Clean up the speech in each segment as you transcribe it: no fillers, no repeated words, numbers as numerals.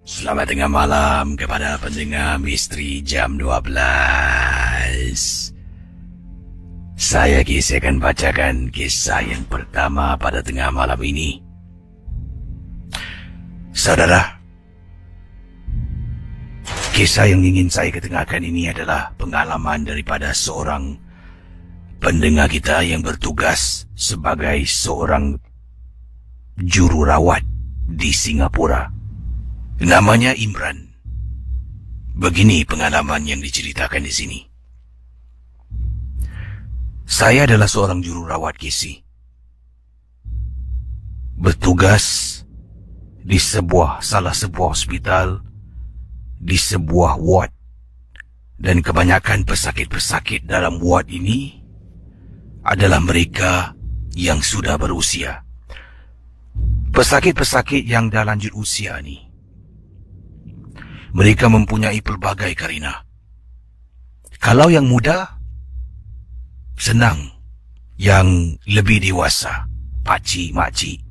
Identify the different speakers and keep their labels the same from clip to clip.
Speaker 1: Selamat tengah malam kepada pendengar Misteri Jam 12. Saya Kis akan bacakan kisah yang pertama pada tengah malam ini. Saudara, kisah yang ingin saya ketengahkan ini adalah pengalaman daripada seorang pendengar kita yang bertugas sebagai seorang jururawat di Singapura. Namanya Imran. Begini pengalaman yang diceritakan di sini. Saya adalah seorang jururawat gizi. Bertugas di salah sebuah hospital, di sebuah ward. Dan kebanyakan pesakit-pesakit dalam ward ini adalah mereka yang sudah berusia. Pesakit-pesakit yang dah lanjut usia ni, mereka mempunyai pelbagai karina. Kalau yang muda, senang. Yang lebih dewasa, pakcik, makcik,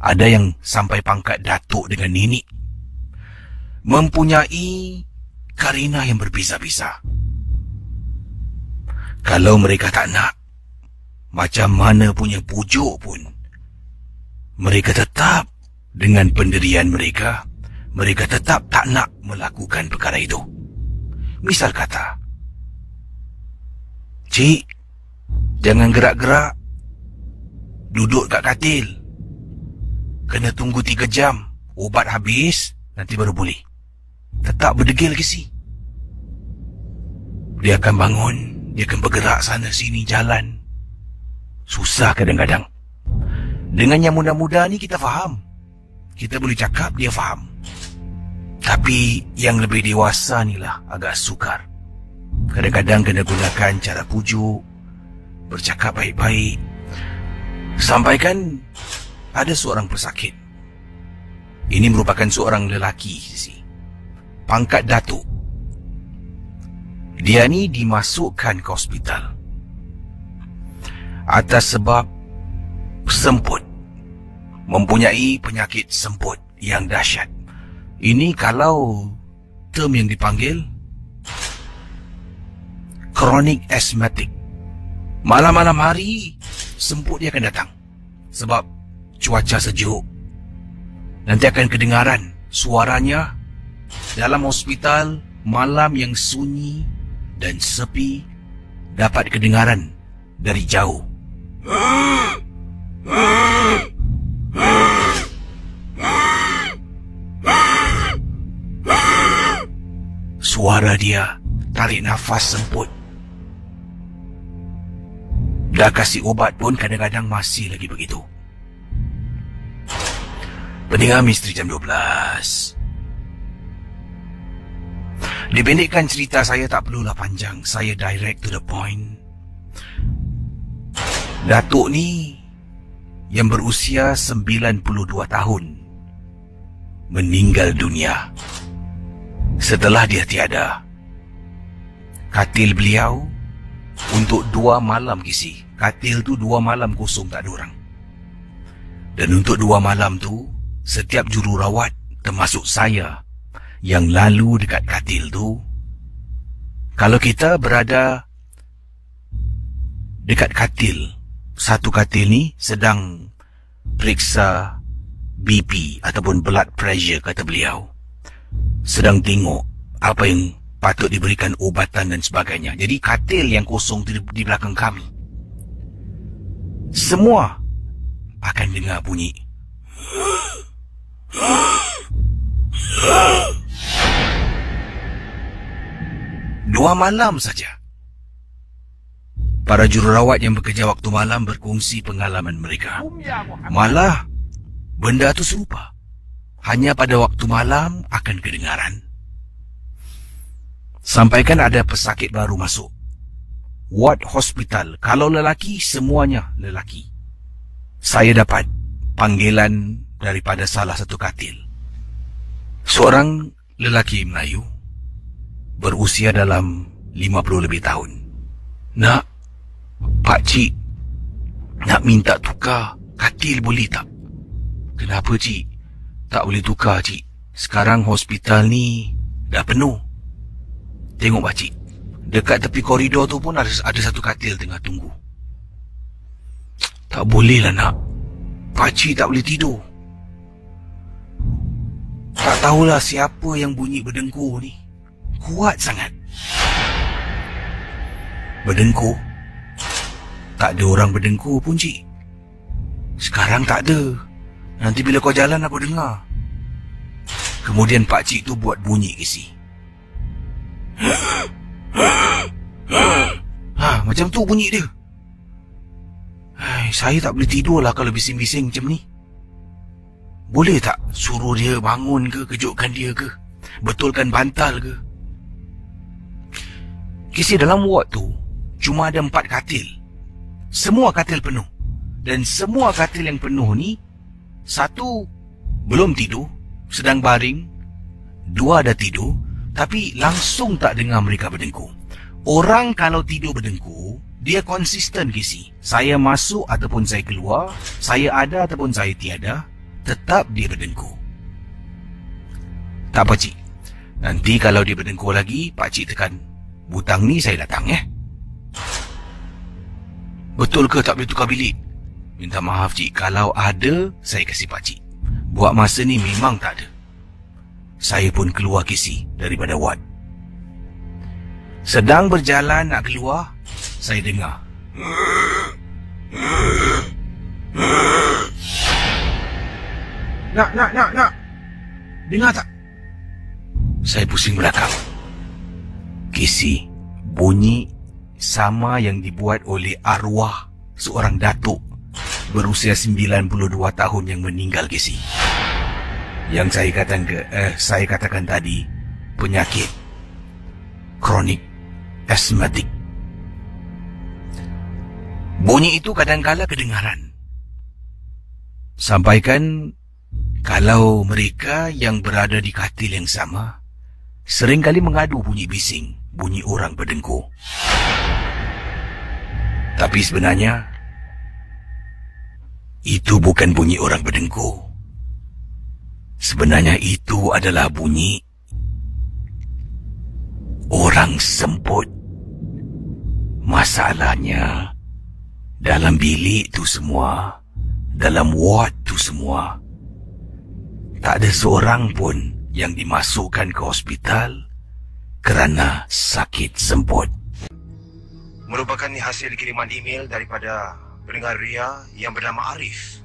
Speaker 1: ada yang sampai pangkat datuk dengan nenek, mempunyai karina yang berbeza-beza. Kalau mereka tak nak, macam mana punya pujuk pun, mereka tetap dengan pendirian mereka, mereka tetap tak nak melakukan perkara itu. Misal kata, "Cik, jangan gerak-gerak. Duduk kat katil. Kena tunggu 3 jam. Ubat habis, nanti baru boleh." Tetap berdegil ke si. Dia akan bangun, dia akan bergerak sana sini jalan. Susah kadang-kadang. Dengan yang muda-muda ni kita faham. Kita boleh cakap, dia faham. Tapi yang lebih dewasa ni lah agak sukar. Kadang-kadang kena gunakan cara pujuk, bercakap baik-baik. Sampaikan ada seorang pesakit. Ini merupakan seorang lelaki, pangkat datuk. Dia ni dimasukkan ke hospital atas sebab semput. Mempunyai penyakit semput yang dahsyat. Ini kalau term yang dipanggil chronic asthmatic. Malam-malam hari semput dia akan datang sebab cuaca sejuk. Nanti akan kedengaran suaranya dalam hospital. Malam yang sunyi dan sepi dapat kedengaran dari jauh. Suara dia tarik nafas semput. Dah kasih ubat pun kadang-kadang masih lagi begitu. Pendengar Misteri Jam 12. Dipendekkan cerita saya, tak perlulah panjang. Saya direct to the point. Datuk ni yang berusia 92 tahun meninggal dunia. Setelah dia tiada, katil beliau untuk 2 malam kisi. Katil tu 2 malam kosong, tak ada orang. Dan untuk 2 malam tu, setiap jururawat termasuk saya yang lalu dekat katil tu, kalau kita berada dekat katil, satu katil ni sedang periksa BP ataupun blood pressure, kata beliau, sedang tengok apa yang patut diberikan ubatan dan sebagainya. Jadi katil yang kosong di belakang kami, semua akan dengar bunyi 2 malam saja. Para jururawat yang bekerja waktu malam berkongsi pengalaman mereka. Malah benda tu serupa. Hanya pada waktu malam akan kedengaran. Sampaikan ada pesakit baru masuk ward hospital. Kalau lelaki, semuanya lelaki. Saya dapat panggilan daripada salah satu katil. Seorang lelaki Melayu, berusia dalam 50 lebih tahun. "Nak, pakcik, nak minta tukar katil boleh tak?" "Kenapa, cik?" "Tak boleh tukar, cik. Sekarang hospital ni dah penuh. Tengok pakcik, dekat tepi koridor tu pun ada satu katil tengah tunggu. Tak boleh lah nak. Pakcik tak boleh tidur. Tak tahulah siapa yang bunyi berdengkur ni. Kuat sangat. Berdengkur? Tak ada orang berdengkur pun, cik. Sekarang tak ada. Nanti bila kau jalan aku dengar. Kemudian pakcik tu buat bunyi kisi. Macam tu bunyi dia. Saya tak boleh tidur lah kalau bising-bising macam ni. Boleh tak suruh dia bangun ke, kejutkan dia ke, betulkan bantal ke? Kisi dalam ward tu cuma ada 4 katil. Semua katil penuh. Dan semua katil yang penuh ni, 1 belum tidur, sedang baring, 2 dah tidur, tapi langsung tak dengar mereka berdengkur. Orang kalau tidur berdengkur, dia konsisten kisi. Saya masuk ataupun saya keluar, saya ada ataupun saya tiada, tetap dia berdengkur. Tak apa, cik. Nanti kalau dia berdengkur lagi, pakcik tekan butang ni, saya datang, ya. Betul ke tak boleh tukar bilik? Minta maaf, cik. Kalau ada, saya kasih pakcik. Buat masa ni memang tak ada. Saya pun keluar kisi daripada ward. Sedang berjalan nak keluar, saya dengar. Nak. Dengar tak? Saya pusing belakang. Kisi, bunyi sama yang dibuat oleh arwah seorang datuk berusia 92 tahun yang meninggal, Kisi. Yang saya katakan tadi, penyakit kronik asmatik. Bunyi itu kadang-kala kedengaran. Sampaikan kalau mereka yang berada di katil yang sama seringkali mengadu bunyi bising, bunyi orang berdengkur. Tapi sebenarnya itu bukan bunyi orang berdengkur. Sebenarnya itu adalah bunyi orang semput. Masalahnya, dalam bilik tu semua, dalam ward tu semua, tak ada seorang pun yang dimasukkan ke hospital kerana sakit semput.
Speaker 2: Merupakan hasil kiriman email daripada pendengar Ria yang bernama Arif.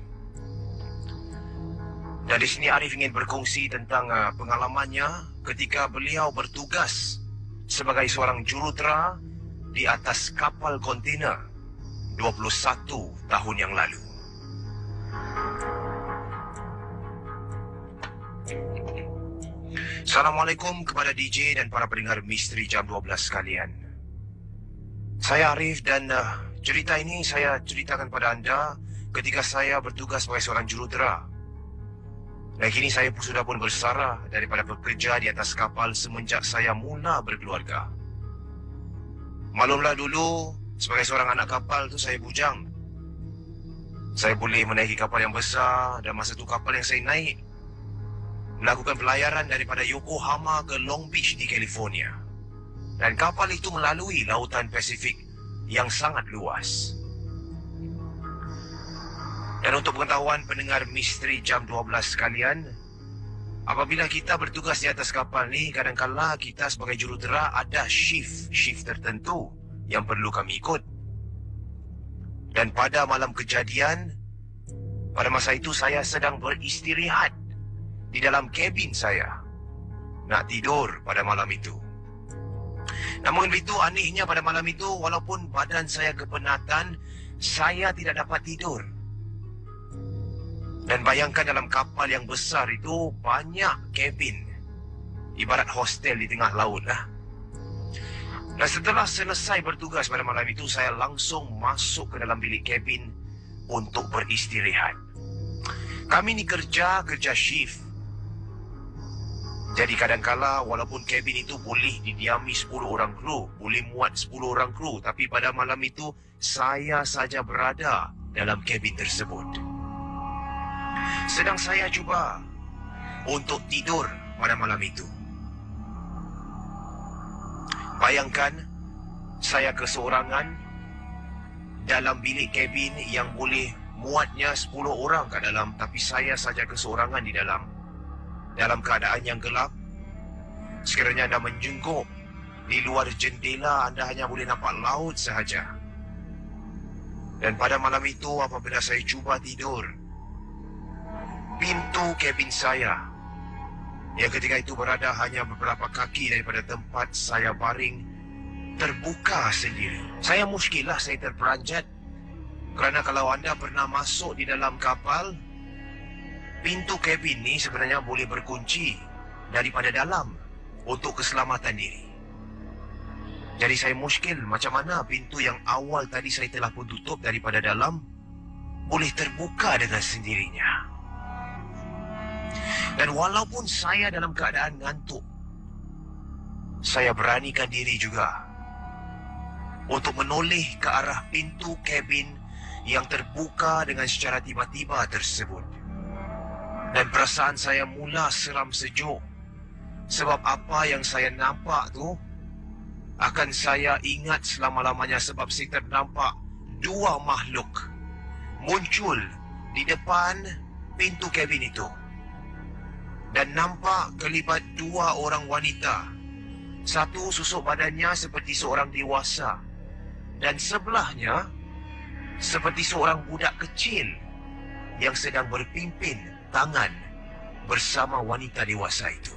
Speaker 2: Dan di sini Arif ingin berkongsi tentang pengalamannya ketika beliau bertugas sebagai seorang jurutera di atas kapal kontainer 21 tahun yang lalu. Assalamualaikum kepada DJ dan para pendengar Misteri Jam 12 sekalian. Saya Arif dan cerita ini saya ceritakan pada anda ketika saya bertugas sebagai seorang jurutera. Dan kini saya sudah pun bersara daripada bekerja di atas kapal semenjak saya mula berkeluarga. Maklumlah dulu, sebagai seorang anak kapal tu saya bujang. Saya boleh menaiki kapal yang besar dan masa tu kapal yang saya naik melakukan pelayaran daripada Yokohama ke Long Beach di California. Dan kapal itu melalui lautan Pasifik yang sangat luas. Dan untuk pengetahuan pendengar Misteri Jam 12 sekalian, apabila kita bertugas di atas kapal ni, kadang-kala kita sebagai jurutera ada shift tertentu yang perlu kami ikut. Dan pada malam kejadian, pada masa itu saya sedang beristirahat di dalam kabin saya, nak tidur pada malam itu. Namun begitu anehnya pada malam itu, walaupun badan saya kepenatan, saya tidak dapat tidur. Dan bayangkan dalam kapal yang besar itu banyak kabin, ibarat hostel di tengah laut lah. Dan setelah selesai bertugas pada malam itu, saya langsung masuk ke dalam bilik kabin untuk beristirahat. Kami ni kerja shift. Jadi kadangkala walaupun kabin itu boleh didiami 10 orang kru, boleh muat 10 orang kru, tapi pada malam itu saya saja berada dalam kabin tersebut. Sedang saya cuba untuk tidur pada malam itu. Bayangkan, saya keseorangan dalam bilik kabin yang boleh muatnya 10 orang kat dalam, tapi saya saja keseorangan di dalam. Dalam keadaan yang gelap, sekiranya anda menjenguk di luar jendela, anda hanya boleh nampak laut sahaja. Dan pada malam itu, apabila saya cuba tidur, pintu kabin saya, yang ketika itu berada hanya beberapa kaki daripada tempat saya baring, terbuka sendiri. Saya muskilah, saya terperanjat. Kerana kalau anda pernah masuk di dalam kapal, pintu kabin ni sebenarnya boleh berkunci daripada dalam untuk keselamatan diri. Jadi saya muskil, macam mana pintu yang awal tadi saya telah pun tutup daripada dalam boleh terbuka dengan sendirinya. Dan walaupun saya dalam keadaan ngantuk, saya beranikan diri juga untuk menoleh ke arah pintu kabin yang terbuka dengan secara tiba-tiba tersebut. Dan perasaan saya mula seram sejuk. Sebab apa yang saya nampak tu akan saya ingat selama-lamanya, sebab saya ternampak dua makhluk muncul di depan pintu kabin itu. Dan nampak kelibat dua orang wanita. Satu susuk badannya seperti seorang dewasa, dan sebelahnya seperti seorang budak kecil yang sedang berpimpin tangan bersama wanita dewasa itu.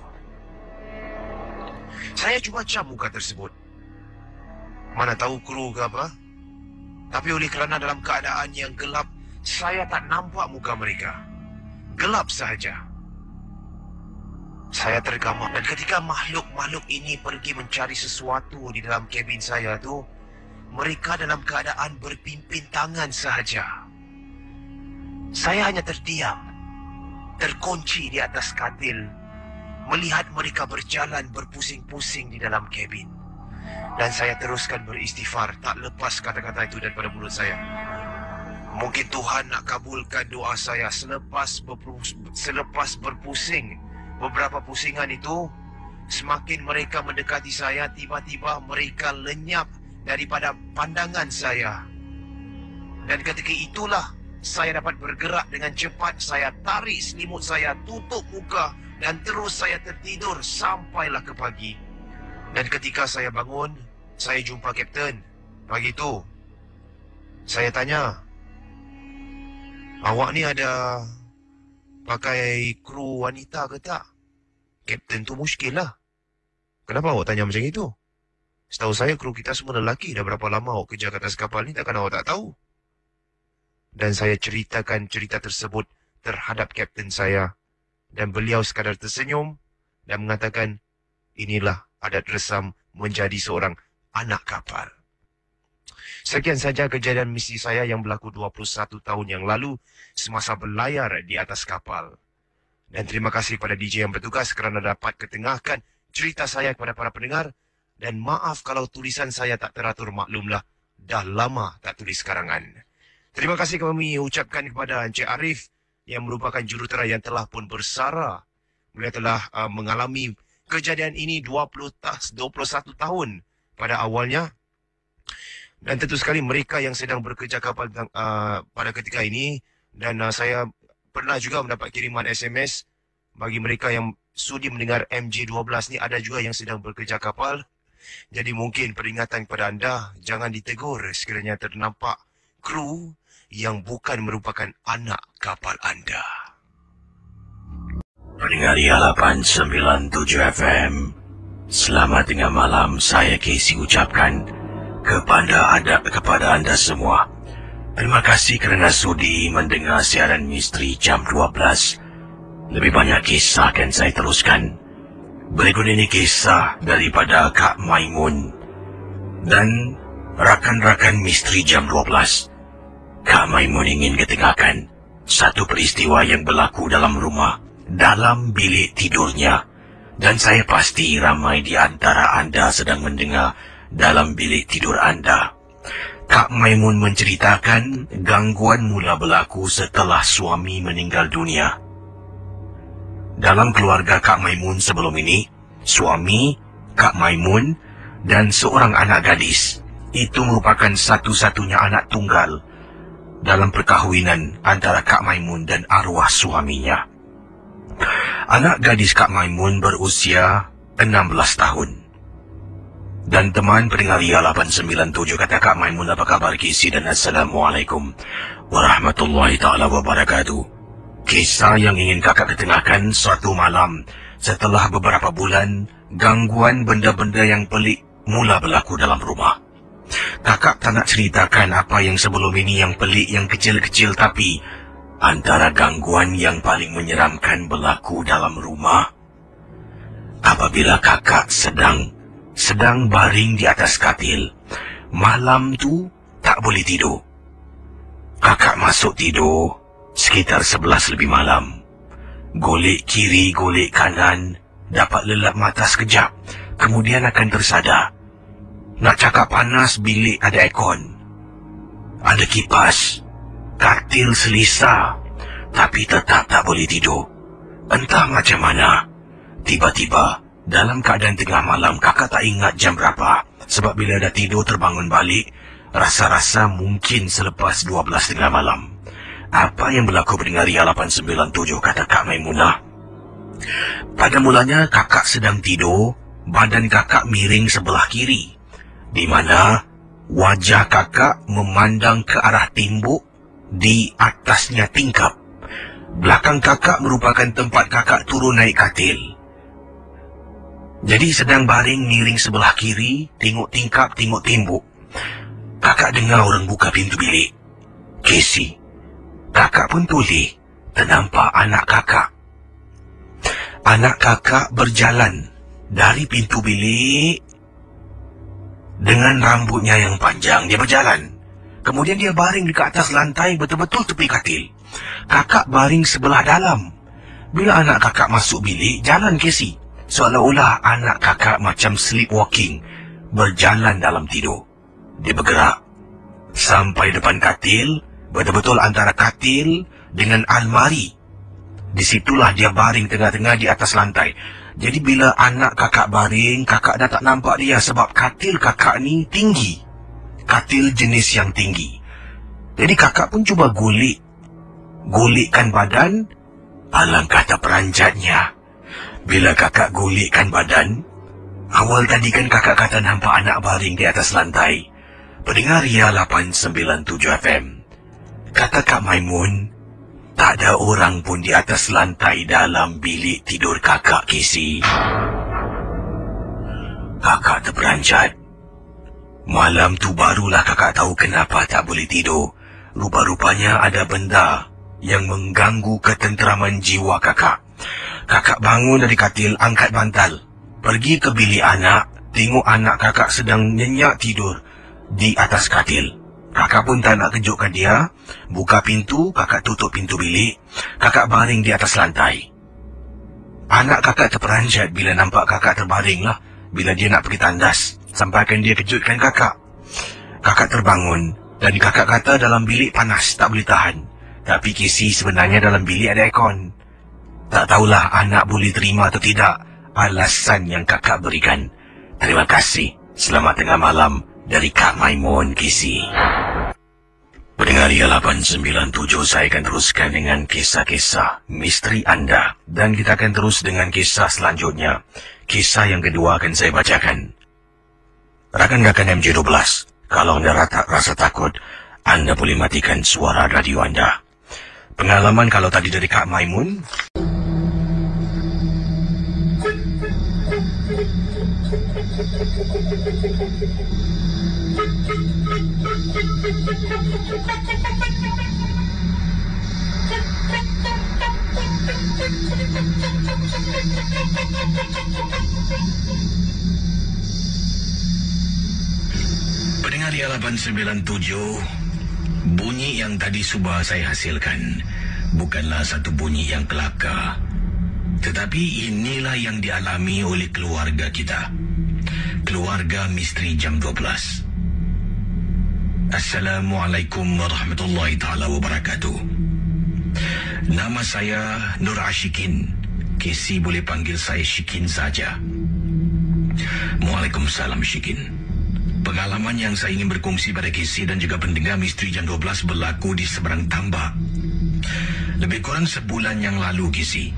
Speaker 2: Saya cuba cam muka tersebut. Mana tahu kru ke apa. Tapi oleh kerana dalam keadaan yang gelap, saya tak nampak muka mereka. Gelap sahaja. Saya tergamam. Dan ketika makhluk-makhluk ini pergi mencari sesuatu di dalam kabin saya tu, mereka dalam keadaan berpimpin tangan sahaja. Saya hanya terdiam, terkunci di atas katil, melihat mereka berjalan berpusing-pusing di dalam kabin. Dan saya teruskan beristighfar, tak lepas kata-kata itu daripada mulut saya. Mungkin Tuhan nak kabulkan doa saya. Selepas berpusing, beberapa pusingan itu, semakin mereka mendekati saya, tiba-tiba mereka lenyap daripada pandangan saya. Dan ketika itulah saya dapat bergerak dengan cepat. Saya tarik selimut saya, tutup muka, dan terus saya tertidur sampailah ke pagi. Dan ketika saya bangun, saya jumpa Kapten. Pagi itu saya tanya, awak ni ada pakai kru wanita ke tak? Kapten tu muskil lah. Kenapa awak tanya macam itu? Setahu saya kru kita semua lelaki. Dah berapa lama awak kerja kat atas kapal ni, takkan awak tak tahu? Dan saya ceritakan cerita tersebut terhadap kapten saya. Dan beliau sekadar tersenyum dan mengatakan, inilah adat resam menjadi seorang anak kapal. Sekian saja kejadian misi saya yang berlaku 21 tahun yang lalu semasa berlayar di atas kapal. Dan terima kasih kepada DJ yang bertugas kerana dapat ketengahkan cerita saya kepada para pendengar. Dan maaf kalau tulisan saya tak teratur, maklumlah, dah lama tak tulis karangan. Terima kasih kami ucapkan kepada Encik Arif yang merupakan jurutera yang telah pun bersara. Beliau telah mengalami kejadian ini 21 tahun pada awalnya. Dan tentu sekali mereka yang sedang bekerja kapal pada ketika ini. Dan saya pernah juga mendapat kiriman SMS bagi mereka yang sudi mendengar MJ12 ni, ada juga yang sedang bekerja kapal. Jadi mungkin peringatan kepada anda, jangan ditegur sekiranya ternampak kru yang bukan merupakan anak kapal anda.
Speaker 1: Pendengar 897 FM, selamat tengah malam. Saya Casey ucapkan kepada anda semua, terima kasih kerana sudi mendengar siaran misteri jam 12. Lebih banyak kisah akan saya teruskan. Berikut ini kisah daripada Kak Maimun dan rakan-rakan misteri jam 12. Kak Maimun ingin ketengahkan satu peristiwa yang berlaku dalam rumah, dalam bilik tidurnya. Dan saya pasti ramai di antara anda sedang mendengar dalam bilik tidur anda. Kak Maimun menceritakan gangguan mula berlaku setelah suami meninggal dunia. dalam keluarga Kak Maimun sebelum ini, suami, Kak Maimun, dan seorang anak gadis. Itu merupakan satu-satunya anak tunggal dalam perkahwinan antara Kak Maimun dan arwah suaminya. Anak gadis Kak Maimun berusia 16 tahun. Dan teman pendengar Ria 897 kata Kak Maimun, apa kabar Kisi, dan Assalamualaikum warahmatullahi ta'ala wabarakatuh. Kisah yang ingin kakak ketengahkan, suatu malam setelah beberapa bulan, gangguan benda-benda yang pelik mula berlaku dalam rumah. Kakak tak nak ceritakan apa yang sebelum ini yang pelik, yang kecil-kecil, tapi antara gangguan yang paling menyeramkan berlaku dalam rumah apabila kakak sedang baring di atas katil. Malam tu tak boleh tidur. Kakak masuk tidur sekitar 11 lebih malam. Golek kiri, golek kanan, dapat lelap mata sekejap, kemudian akan tersadar. Nak cakap panas, bilik ada aircon, ada kipas, katil selesa, tapi tetap tak boleh tidur. Entah macam mana, tiba-tiba dalam keadaan tengah malam, kakak tak ingat jam berapa, sebab bila dah tidur terbangun balik, rasa-rasa mungkin selepas 12 tengah malam. Apa yang berlaku pendengar Ria 897 kata Kak Maimunah. Pada mulanya kakak sedang tidur, badan kakak miring sebelah kiri, di mana wajah kakak memandang ke arah tembok di atasnya tingkap. Belakang kakak merupakan tempat kakak turun naik katil. Jadi sedang baring miring sebelah kiri, tengok tingkap, tengok tembok. Kakak dengar orang buka pintu bilik. Casey, kakak pun toleh ternampak anak kakak. Anak kakak berjalan dari pintu bilik dengan rambutnya yang panjang. Dia berjalan. Kemudian dia baring di atas lantai, betul-betul tepi katil. Kakak baring sebelah dalam. Bila anak kakak masuk bilik, jalan Casey. Seolah-olah anak kakak macam sleepwalking, berjalan dalam tidur. Dia bergerak sampai depan katil, betul-betul antara katil dengan almari. Disitulah dia baring tengah-tengah di atas lantai. Jadi bila anak kakak baring, kakak dah tak nampak dia sebab katil kakak ni tinggi. Katil jenis yang tinggi. Jadi kakak pun cuba golikkan badan. Alangkah terperanjatnya. Bila kakak golikkan badan, awal tadi kan kakak kata nampak anak baring di atas lantai. Pendengar Ria 897 FM. Kata Kak Maimun, tak ada orang pun di atas lantai dalam bilik tidur kakak, Casey. Kakak terperanjat. Malam tu barulah kakak tahu kenapa tak boleh tidur. Rupa-rupanya ada benda yang mengganggu ketenteraman jiwa kakak. Kakak bangun dari katil, angkat bantal, pergi ke bilik anak, tengok anak kakak sedang nyenyak tidur di atas katil. Kakak pun tak nak kejutkan dia. Buka pintu, kakak tutup pintu bilik. Kakak baring di atas lantai. Anak kakak terperanjat bila nampak kakak terbaring lah. Bila dia nak pergi tandas, sampaikan dia kejutkan kakak. Kakak terbangun dan kakak kata dalam bilik panas, tak boleh tahan. Tapi Casey, sebenarnya dalam bilik ada aircon. Tak tahulah anak boleh terima atau tidak alasan yang kakak berikan. Terima kasih. Selamat tengah malam dari Kak Maimun, Casey. Pendengar Ria 897, saya akan teruskan dengan kisah-kisah misteri anda. Dan kita akan terus dengan kisah selanjutnya. Kisah yang kedua akan saya bacakan. Rakan-rakan MJ12, kalau anda rasa takut, anda boleh matikan suara radio anda. Pengalaman kalau tadi dari Kak Maimun. Pendengar Ria 897, bunyi yang tadi cuba saya hasilkan bukanlah satu bunyi yang kelakar, tetapi inilah yang dialami oleh keluarga kita, keluarga misteri jam 12. Assalamualaikum warahmatullahi ta'ala wabarakatuh. Nama saya Nur Ashikin,
Speaker 3: Casey boleh panggil saya Shikin saja. Waalaikumsalam, Shikin. Pengalaman yang saya ingin berkongsi pada Casey dan juga pendengar Misteri Jam 12 berlaku di seberang tambak. Lebih kurang sebulan yang lalu, Casey.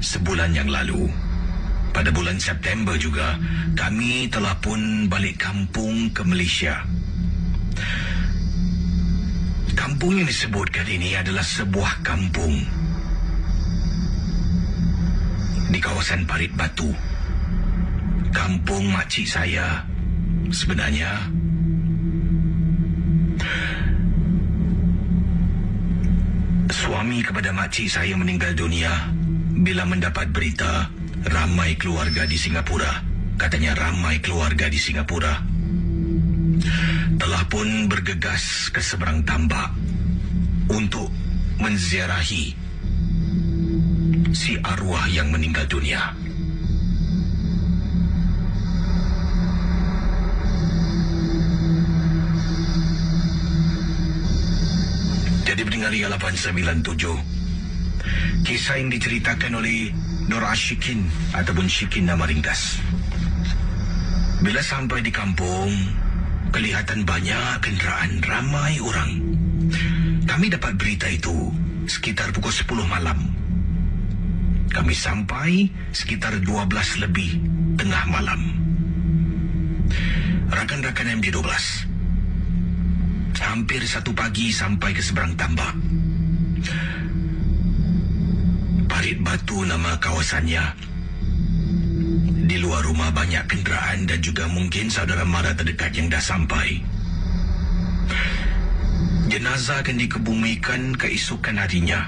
Speaker 3: Sebulan yang lalu. Pada bulan September juga, kami telah pun balik kampung ke Malaysia. Kampung yang disebutkan ini adalah sebuah kampung di kawasan Parit Batu. Kampung makcik saya. Sebenarnya suami kepada makcik saya meninggal dunia bila mendapat berita ramai keluarga di Singapura. Katanya ramai keluarga di Singapura telah pun bergegas ke seberang tambak untuk menziarahi si arwah yang meninggal dunia. Jadi pendengar Ria 897, kisah yang diceritakan oleh Nur Ashikin ataupun Shikin nama ringkas. Bila sampai di kampung, kelihatan banyak kenderaan, ramai orang. Kami dapat berita itu sekitar pukul 10 malam. Kami sampai sekitar 12 lebih tengah malam. Rakan-rakan MJ12 hampir 1 pagi sampai ke seberang tambak. Parit Batu nama kawasannya. Di luar rumah banyak kenderaan dan juga mungkin saudara mara terdekat yang dah sampai. Jenazah akan dikebumikan keesokan harinya.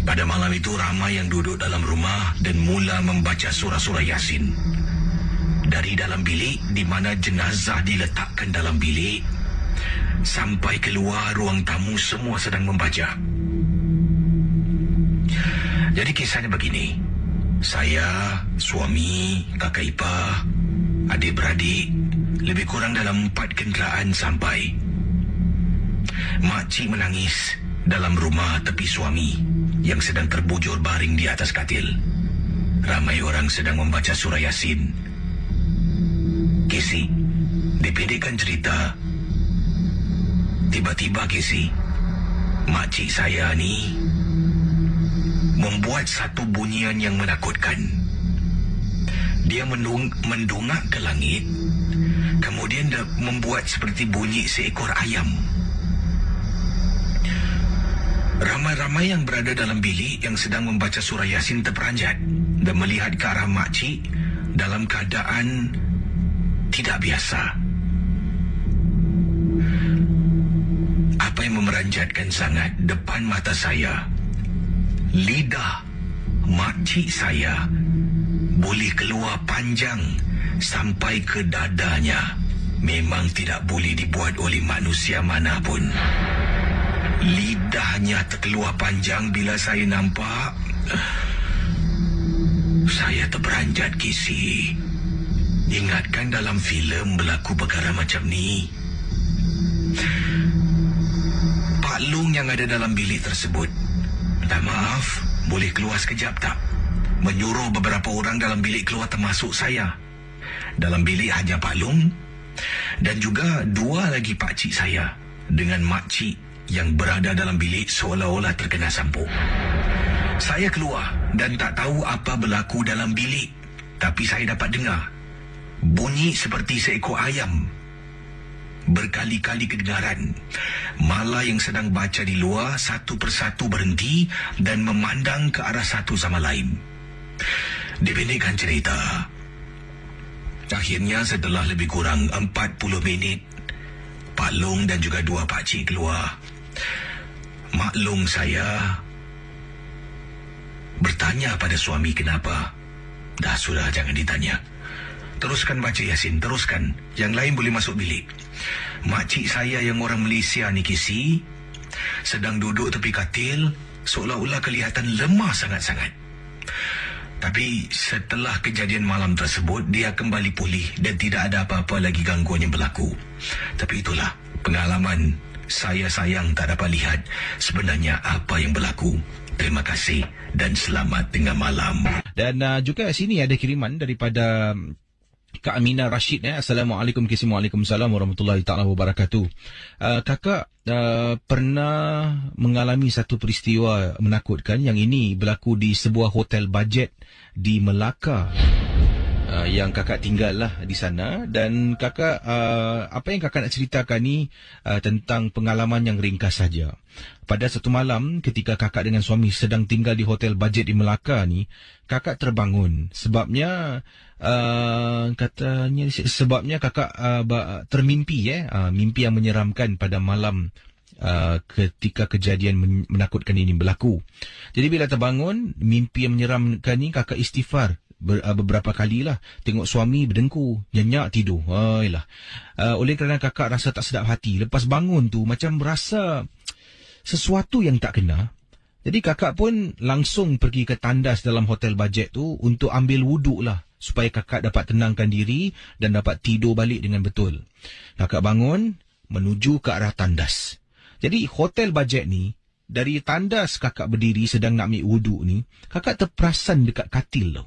Speaker 3: Pada malam itu ramai yang duduk dalam rumah dan mula membaca surah-surah Yasin. Dari dalam bilik di mana jenazah diletakkan dalam bilik sampai keluar ruang tamu semua sedang membaca. Jadi kisahnya begini. Saya, suami, kakak ipar, adik-beradik, lebih kurang dalam 4 kenderaan sampai. Makcik menangis dalam rumah tepi suami yang sedang terbujur baring di atas katil. Ramai orang sedang membaca surah Yasin. Casey, dipendekkan cerita, tiba-tiba Casey, makcik saya ni membuat satu bunyian yang menakutkan. Dia mendongak ke langit, kemudian dia membuat seperti bunyi seekor ayam. Ramai-ramai yang berada dalam bilik yang sedang membaca surah Yasin terperanjat dan melihat ke arah makcik dalam keadaan tidak biasa. Apa yang memeranjatkan sangat depan mata saya, lidah makcik saya boleh keluar panjang sampai ke dadanya. Memang tidak boleh dibuat oleh manusia manapun. Lidahnya terkeluar panjang bila saya nampak. Saya terperanjat, Casey. Ingatkan dalam filem berlaku perkara macam ni. Pak Long yang ada dalam bilik tersebut, minta maaf, boleh keluar sekejap tak? Menyuruh beberapa orang dalam bilik keluar termasuk saya. Dalam bilik hanya Pak Long dan juga 2 lagi pakcik saya dengan makcik yang berada dalam bilik seolah-olah terkena sampuk. Saya keluar dan tak tahu apa berlaku dalam bilik, tapi saya dapat dengar bunyi seperti seekor ayam. Berkali-kali kedengaran. Mala yang sedang baca di luar satu persatu berhenti dan memandang ke arah satu sama lain. Dipendekkan cerita, akhirnya setelah lebih kurang 40 minit, Pak Long dan juga 2 pakcik keluar. Mak Long saya bertanya pada suami kenapa. Dah sudah, jangan ditanya. Teruskan baca Yasin, teruskan. Yang lain boleh masuk bilik. Makcik saya yang orang Malaysia ni, Casey, sedang duduk tepi katil, seolah-olah kelihatan lemah sangat-sangat. Tapi setelah kejadian malam tersebut, dia kembali pulih dan tidak ada apa-apa lagi gangguan yang berlaku. Tapi itulah pengalaman. Saya sayang tak dapat lihat sebenarnya apa yang berlaku. Terima kasih dan selamat tengah malam.
Speaker 4: Dan juga sini ada kiriman daripada Kak Aminah Rashid. Assalamualaikum, Waalaikumsalam warahmatullahi taala wabarakatuh. Kakak pernah mengalami satu peristiwa menakutkan. Yang ini berlaku di sebuah hotel bajet di Melaka. Yang kakak tinggal lah di sana. Dan kakak, apa yang kakak nak ceritakan ni tentang pengalaman yang ringkas saja. Pada satu malam ketika kakak dengan suami sedang tinggal di hotel bajet di Melaka ni, kakak terbangun. Sebabnya sebabnya kakak termimpi mimpi yang menyeramkan pada malam ketika kejadian menakutkan ini berlaku. Jadi bila terbangun mimpi yang menyeramkan ni, kakak istighfar beberapa kali lah. Tengok suami berdengkur, nyenyak tidur. Oleh kerana kakak rasa tak sedap hati, lepas bangun tu macam rasa sesuatu yang tak kena. Jadi kakak pun langsung pergi ke tandas dalam hotel bajet tu untuk ambil wuduk lah, supaya kakak dapat tenangkan diri dan dapat tidur balik dengan betul. Kakak bangun menuju ke arah tandas. Jadi hotel bajet ni, dari tandas kakak berdiri sedang nak ambil wuduk ni, kakak terperasan dekat katil tu.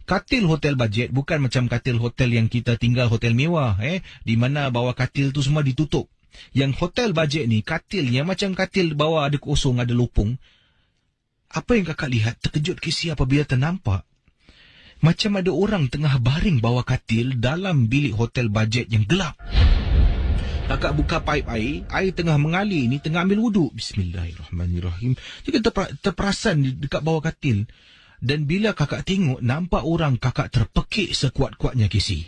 Speaker 4: Katil hotel bajet bukan macam katil hotel yang kita tinggal, hotel mewah, di mana bawah katil tu semua ditutup. Yang hotel bajet ni, katilnya macam katil bawah ada kosong, ada lopong. Apa yang kakak lihat terkejut kisi apabila ternampak macam ada orang tengah baring bawah katil dalam bilik hotel bajet yang gelap. Kakak buka paip air tengah mengalir ni, tengah ambil wuduk. Bismillahirrahmanirrahim. Jadi terperasan dekat bawah katil. Dan bila kakak tengok, nampak orang, kakak terpekik sekuat-kuatnya kisi.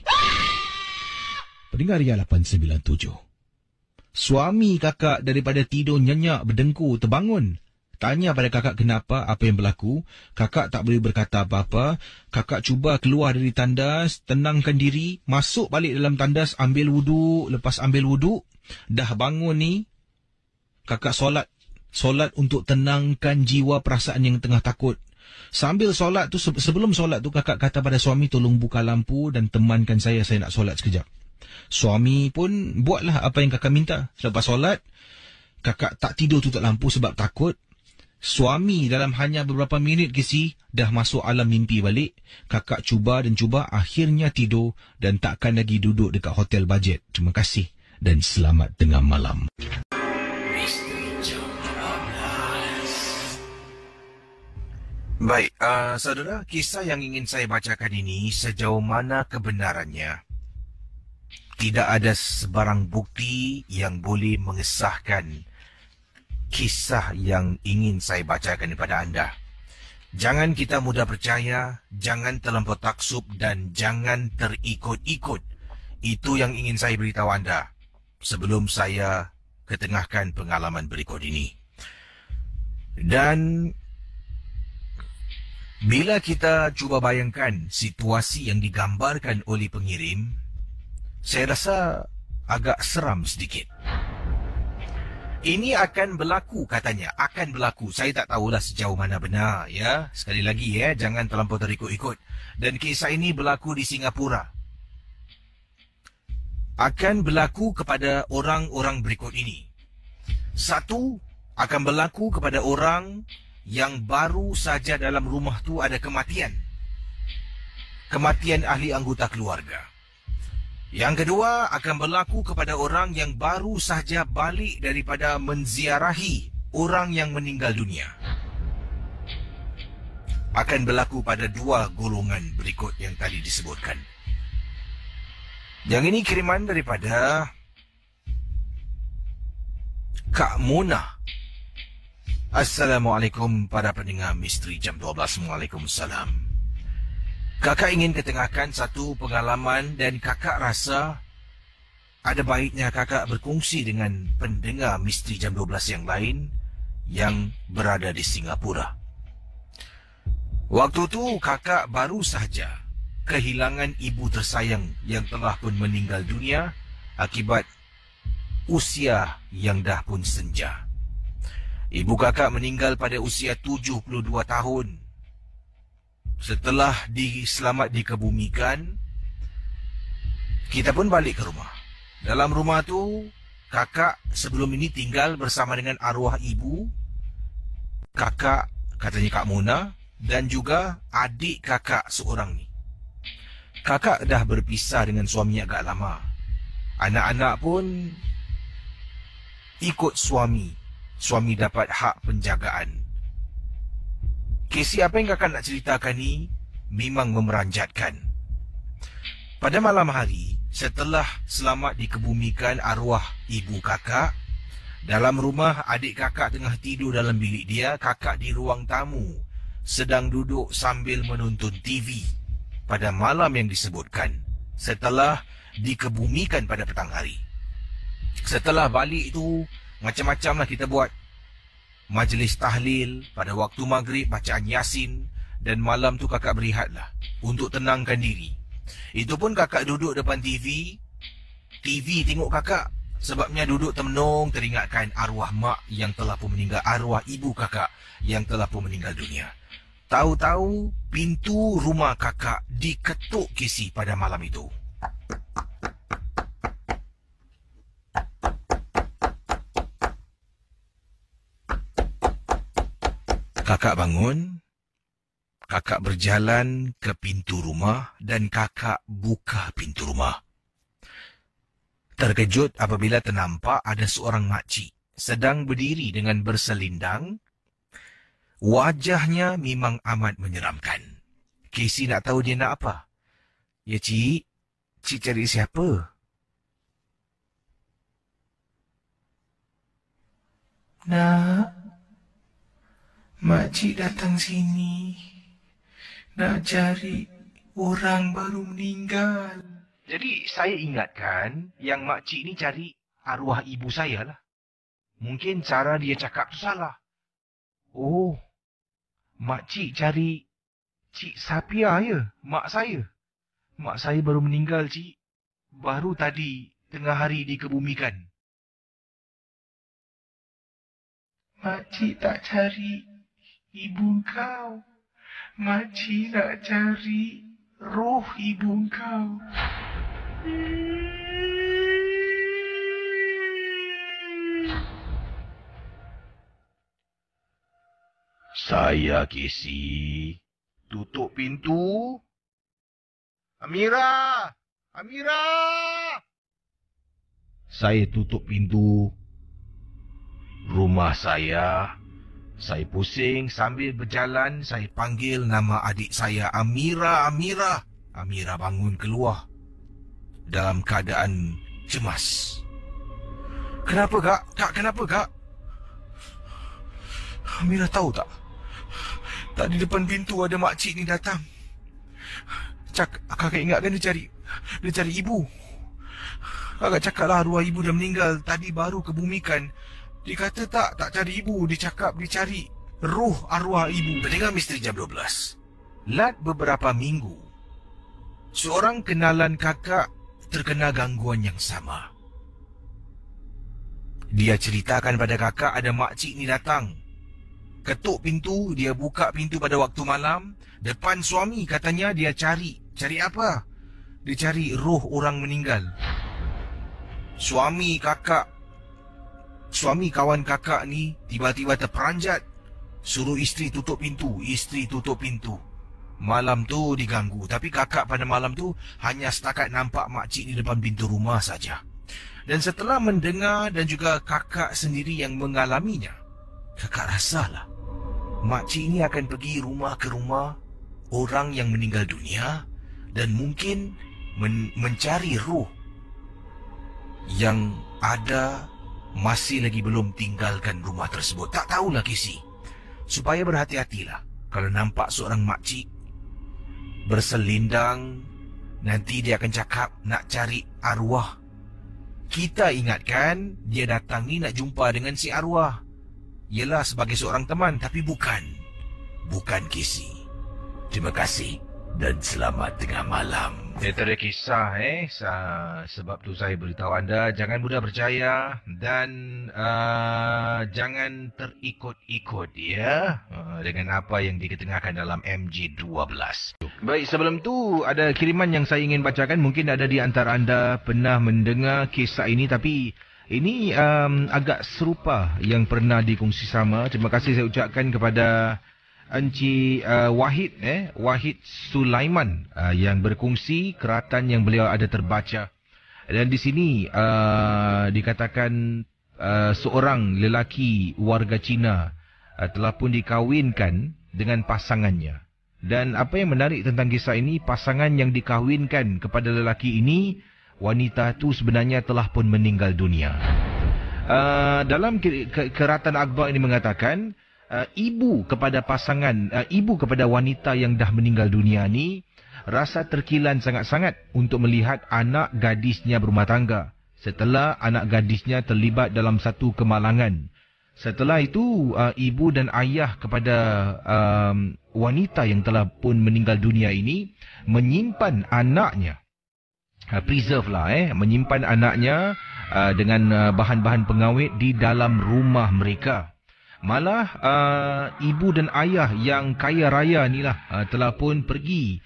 Speaker 4: Pendengar Ria 897. Suami kakak daripada tidur nyenyak berdengkur terbangun. Tanya pada kakak kenapa, apa yang berlaku. Kakak tak boleh berkata apa-apa. Kakak cuba keluar dari tandas, tenangkan diri, masuk balik dalam tandas, ambil wuduk. Lepas ambil wuduk, dah bangun ni, kakak solat. Solat untuk tenangkan jiwa perasaan yang tengah takut. Sambil solat tu, sebelum solat tu, kakak kata pada suami, tolong buka lampu dan temankan saya nak solat sekejap. Suami pun buatlah apa yang kakak minta. Selepas solat, kakak tak tidur tutup lampu sebab takut. Suami dalam hanya beberapa minit kisi dah masuk alam mimpi balik. Kakak cuba dan cuba, akhirnya tidur dan takkan lagi duduk dekat hotel bajet. Terima kasih dan selamat tengah malam.
Speaker 1: Baik, saudara, kisah yang ingin saya bacakan ini sejauh mana kebenarannya? Tidak ada sebarang bukti yang boleh mengesahkan kisah yang ingin saya bacakan kepada anda. Jangan kita mudah percaya, jangan terlampau taksub dan jangan terikut-ikut. Itu yang ingin saya beritahu anda sebelum saya ketengahkan pengalaman berikut ini. Dan bila kita cuba bayangkan situasi yang digambarkan oleh pengirim, saya rasa agak seram sedikit. Ini akan berlaku katanya, akan berlaku. Saya tak tahulah sejauh mana benar, ya. Sekali lagi, jangan terlampau terikut-ikut. Dan kisah ini berlaku di Singapura. Akan berlaku kepada orang-orang berikut ini. Satu, akan berlaku kepada orang yang baru saja dalam rumah tu ada kematian. Kematian ahli anggota keluarga. Yang kedua, akan berlaku kepada orang yang baru saja balik daripada menziarahi orang yang meninggal dunia. Akan berlaku pada dua golongan berikut yang tadi disebutkan. Yang ini kiriman daripada Kak Mona. Assalamualaikum para pendengar Misteri Jam 12. Waalaikumsalam. Kakak ingin ketengahkan satu pengalaman dan kakak rasa ada baiknya kakak berkongsi dengan pendengar Misteri Jam 12 yang lain yang berada di Singapura. Waktu tu kakak baru sahaja kehilangan ibu tersayang yang telah pun meninggal dunia akibat usia yang dah pun senja. Ibu kakak meninggal pada usia 72 tahun. Setelah selamat dikebumikan, kita pun balik ke rumah. Dalam rumah tu, kakak sebelum ini tinggal bersama dengan arwah ibu. Kakak katanya Kak Mona, dan juga adik kakak seorang ni. Kakak dah berpisah dengan suami agak lama. Anak-anak pun ikut suami. Suami dapat hak penjagaan. Casey, apa yang kakak nak ceritakan ni memang memeranjatkan. Pada malam hari, setelah selamat dikebumikan arwah ibu kakak, dalam rumah adik kakak tengah tidur dalam bilik dia, kakak di ruang tamu sedang duduk sambil menonton TV pada malam yang disebutkan setelah dikebumikan pada petang hari. Setelah balik tu, macam-macam lah kita buat. Majlis tahlil, pada waktu maghrib bacaan Yasin, dan malam tu kakak berehatlah untuk tenangkan diri. Itu pun kakak duduk depan TV tengok kakak. Sebabnya duduk termenung teringatkan arwah mak yang telah pun meninggal, arwah ibu kakak yang telah pun meninggal dunia. Tahu-tahu pintu rumah kakak diketuk Casey pada malam itu. Kakak bangun, kakak berjalan ke pintu rumah dan kakak buka pintu rumah. Terkejut apabila ternampak ada seorang makcik sedang berdiri dengan berselindang. Wajahnya memang amat menyeramkan. Casey nak tahu dia nak apa. Ya, Cik. Cik cari siapa? Nak, makcik datang sini. Nak cari orang baru meninggal. Jadi saya ingatkan yang makcik ni cari arwah ibu saya lah. Mungkin cara dia cakap tu salah. Oh, makcik cari Cik Sapia ya, mak saya. Mak saya baru meninggal, Cik. Baru tadi tengah hari dikebumikan. Makcik tak cari ibu kau. Makcik nak cari roh ibu kau. Saya, Casey. Tutup pintu. Amira! Amira! Saya tutup pintu rumah saya. Saya pusing sambil berjalan. Saya panggil nama adik saya, Amira, Amira. Amira bangun keluar dalam keadaan cemas. Kenapa, Kak? Kak, kenapa, Kak? Amira tahu tak? Tak di depan pintu ada makcik ni datang. Kakak ingatkan dia cari ibu. Kakak cakap lah arwah ibu dah meninggal. Tadi baru kebumikan. Dia kata tak cari ibu. Dia cakap dia cari roh arwah ibu. Pendengar Misteri Jam 12. Lat beberapa minggu, seorang kenalan kakak terkena gangguan yang sama. Dia ceritakan pada kakak ada makcik ni datang. Ketuk pintu, dia buka pintu pada waktu malam. Depan suami katanya dia cari. Cari apa? Dia cari roh orang meninggal. Suami kawan kakak ni tiba-tiba terperanjat. Suruh isteri tutup pintu. Isteri tutup pintu. Malam tu diganggu. Tapi kakak pada malam tu hanya setakat nampak makcik di depan pintu rumah saja. Dan setelah mendengar dan juga kakak sendiri yang mengalaminya, kakak rasalah makcik ini akan pergi rumah ke rumah orang yang meninggal dunia dan mungkin mencari roh yang ada masih lagi belum tinggalkan rumah tersebut. Tak tahulah, Casey. Supaya berhati-hatilah kalau nampak seorang makcik berselindang, nanti dia akan cakap nak cari arwah. Kita ingatkan dia datang ni nak jumpa dengan si arwah. Yelah sebagai seorang teman, tapi bukan Casey. Terima kasih dan selamat tengah malam. Itu dia kisah sebab tu saya beritahu anda jangan mudah percaya dan jangan terikut-ikut ya dengan apa yang diketengahkan dalam MJ12. Baik, sebelum tu ada kiriman yang saya ingin bacakan. Mungkin ada di antara anda pernah mendengar kisah ini, tapi ini agak serupa yang pernah dikongsi sama. Terima kasih saya ucapkan kepada
Speaker 4: Encik Wahid Sulaiman yang berkongsi keratan yang beliau ada terbaca. Dan di sini dikatakan seorang lelaki warga Cina telah pun dikahwinkan dengan pasangannya. Dan apa yang menarik tentang kisah ini, pasangan yang dikahwinkan kepada lelaki ini, wanita itu sebenarnya telah pun meninggal dunia. Dalam keratan akhbar ini mengatakan, ibu kepada wanita yang dah meninggal dunia ni rasa terkilan sangat-sangat untuk melihat anak gadisnya berumah tangga setelah anak gadisnya terlibat dalam satu kemalangan. Setelah itu ibu dan ayah kepada wanita yang telah pun meninggal dunia ini menyimpan anaknya, menyimpan anaknya dengan bahan-bahan pengawet di dalam rumah mereka. Malah ibu dan ayah yang kaya raya inilah telah pun pergi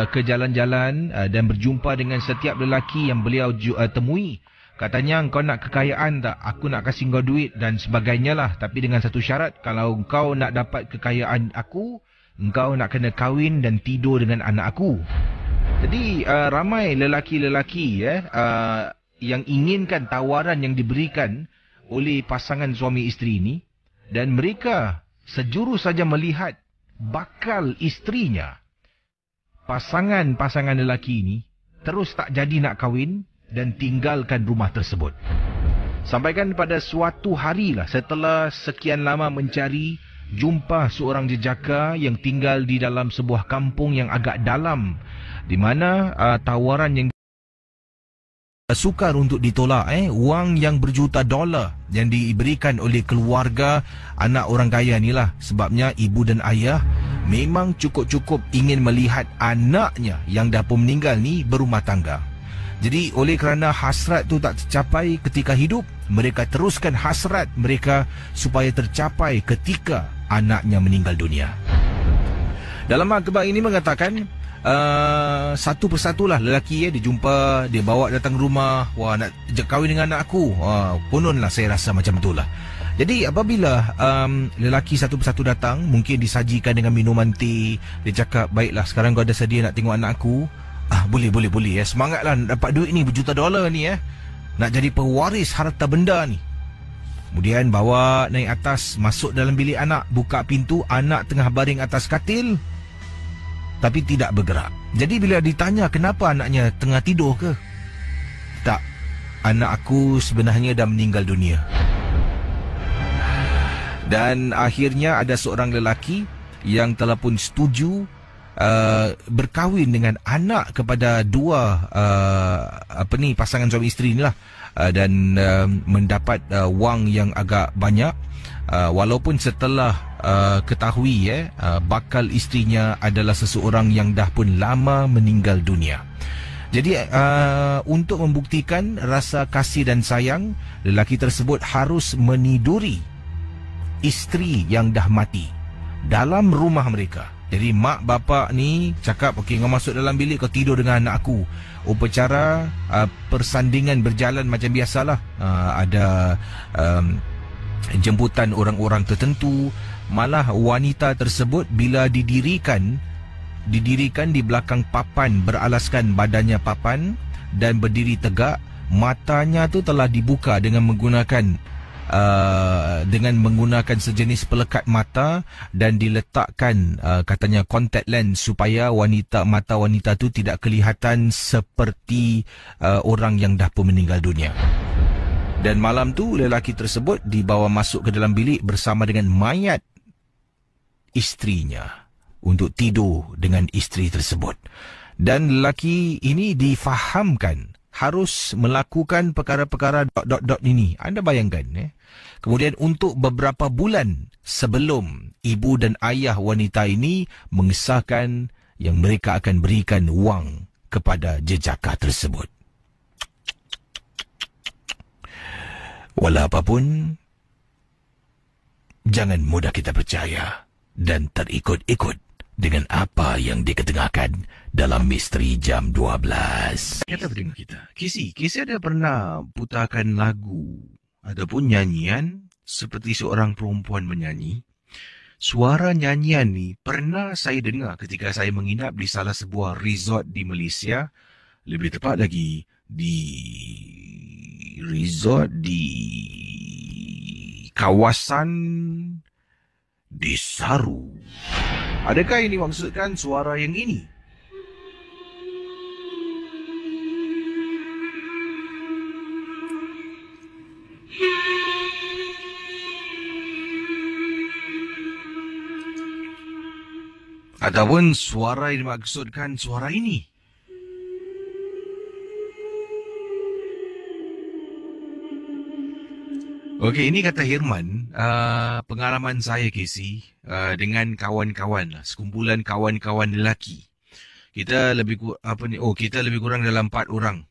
Speaker 4: ke jalan-jalan dan berjumpa dengan setiap lelaki yang beliau temui. Katanya, engkau nak kekayaan tak? Aku nak kasih kau duit dan sebagainya lah. Tapi dengan satu syarat, kalau engkau nak dapat kekayaan aku, engkau nak kena kahwin dan tidur dengan anak aku. Jadi ramai lelaki-lelaki yang inginkan tawaran yang diberikan oleh pasangan suami isteri ini. Dan mereka sejurus saja melihat bakal istrinya, pasangan lelaki ini terus tak jadi nak kahwin dan tinggalkan rumah tersebut. Sampaikan pada suatu hari lah, setelah sekian lama mencari, jumpa seorang jejaka yang tinggal di dalam sebuah kampung yang agak dalam, di mana tawaran yang sukar untuk ditolak, wang yang berjuta dolar yang diberikan oleh keluarga anak orang kaya ni lah. Sebabnya ibu dan ayah memang cukup-cukup ingin melihat anaknya yang dah pun meninggal ni berumah tangga. Jadi oleh kerana hasrat tu tak tercapai ketika hidup, mereka teruskan hasrat mereka supaya tercapai ketika anaknya meninggal dunia. Dalam akhbar ini mengatakan, satu persatulah lelaki dia jumpa, dia bawa datang rumah, wah nak kahwin dengan anak aku. Kononlah saya rasa macam itulah. Jadi apabila lelaki satu persatu datang, mungkin disajikan dengan minuman teh, dia cakap, baiklah sekarang kau ada sedia nak tengok anak aku? Boleh ya. Semangatlah dapat duit ni berjuta dolar ni nak jadi pewaris harta benda ni. Kemudian bawa naik atas, masuk dalam bilik anak, buka pintu, anak tengah baring atas katil tapi tidak bergerak. Jadi bila ditanya kenapa anaknya tengah tidur ke? Tak, anak aku sebenarnya dah meninggal dunia. Dan akhirnya ada seorang lelaki yang telah pun setuju berkahwin dengan anak kepada dua pasangan suami isteri inilah, dan mendapat wang yang agak banyak, walaupun setelah ketahui bakal istrinya adalah seseorang yang dah pun lama meninggal dunia. Jadi untuk membuktikan rasa kasih dan sayang, lelaki tersebut harus meniduri isteri yang dah mati dalam rumah mereka. Jadi mak bapak ni cakap, okey, kau masuk dalam bilik, kau tidur dengan anak aku. Upacara persandingan berjalan macam biasalah. Ada jemputan orang-orang tertentu. Malah wanita tersebut bila didirikan di belakang papan, beralaskan badannya papan dan berdiri tegak. Matanya tu telah dibuka dengan menggunakan sejenis pelekat mata dan diletakkan katanya contact lens supaya mata wanita tu tidak kelihatan seperti orang yang dah pun meninggal dunia. Dan malam tu lelaki tersebut dibawa masuk ke dalam bilik bersama dengan mayat istrinya untuk tidur dengan isteri tersebut. Dan lelaki ini difahamkan harus melakukan perkara-perkara ... ini. Anda bayangkan, Kemudian untuk beberapa bulan sebelum ibu dan ayah wanita ini mengesahkan yang mereka akan berikan wang kepada jejaka tersebut. Walau apapun, jangan mudah kita percaya dan terikut-ikut dengan apa yang diketengahkan dalam Misteri Jam 12. Kata pendengar kita, Kisi ada pernah putarkan lagu ataupun nyanyian seperti seorang perempuan menyanyi
Speaker 1: Suara nyanyian ni pernah saya dengar ketika saya menginap di salah sebuah resort di Malaysia. Lebih tepat lagi, di resort di kawasan Desaru. Adakah ini maksudkan suara yang ini? Ataupun suara yang dimaksudkan suara ini? Okey, ini kata Hirman, pengalaman saya Casey, dengan kawan-kawan lah, sekumpulan kawan-kawan lelaki. Kita lebih kita lebih kurang dalam 4 orang,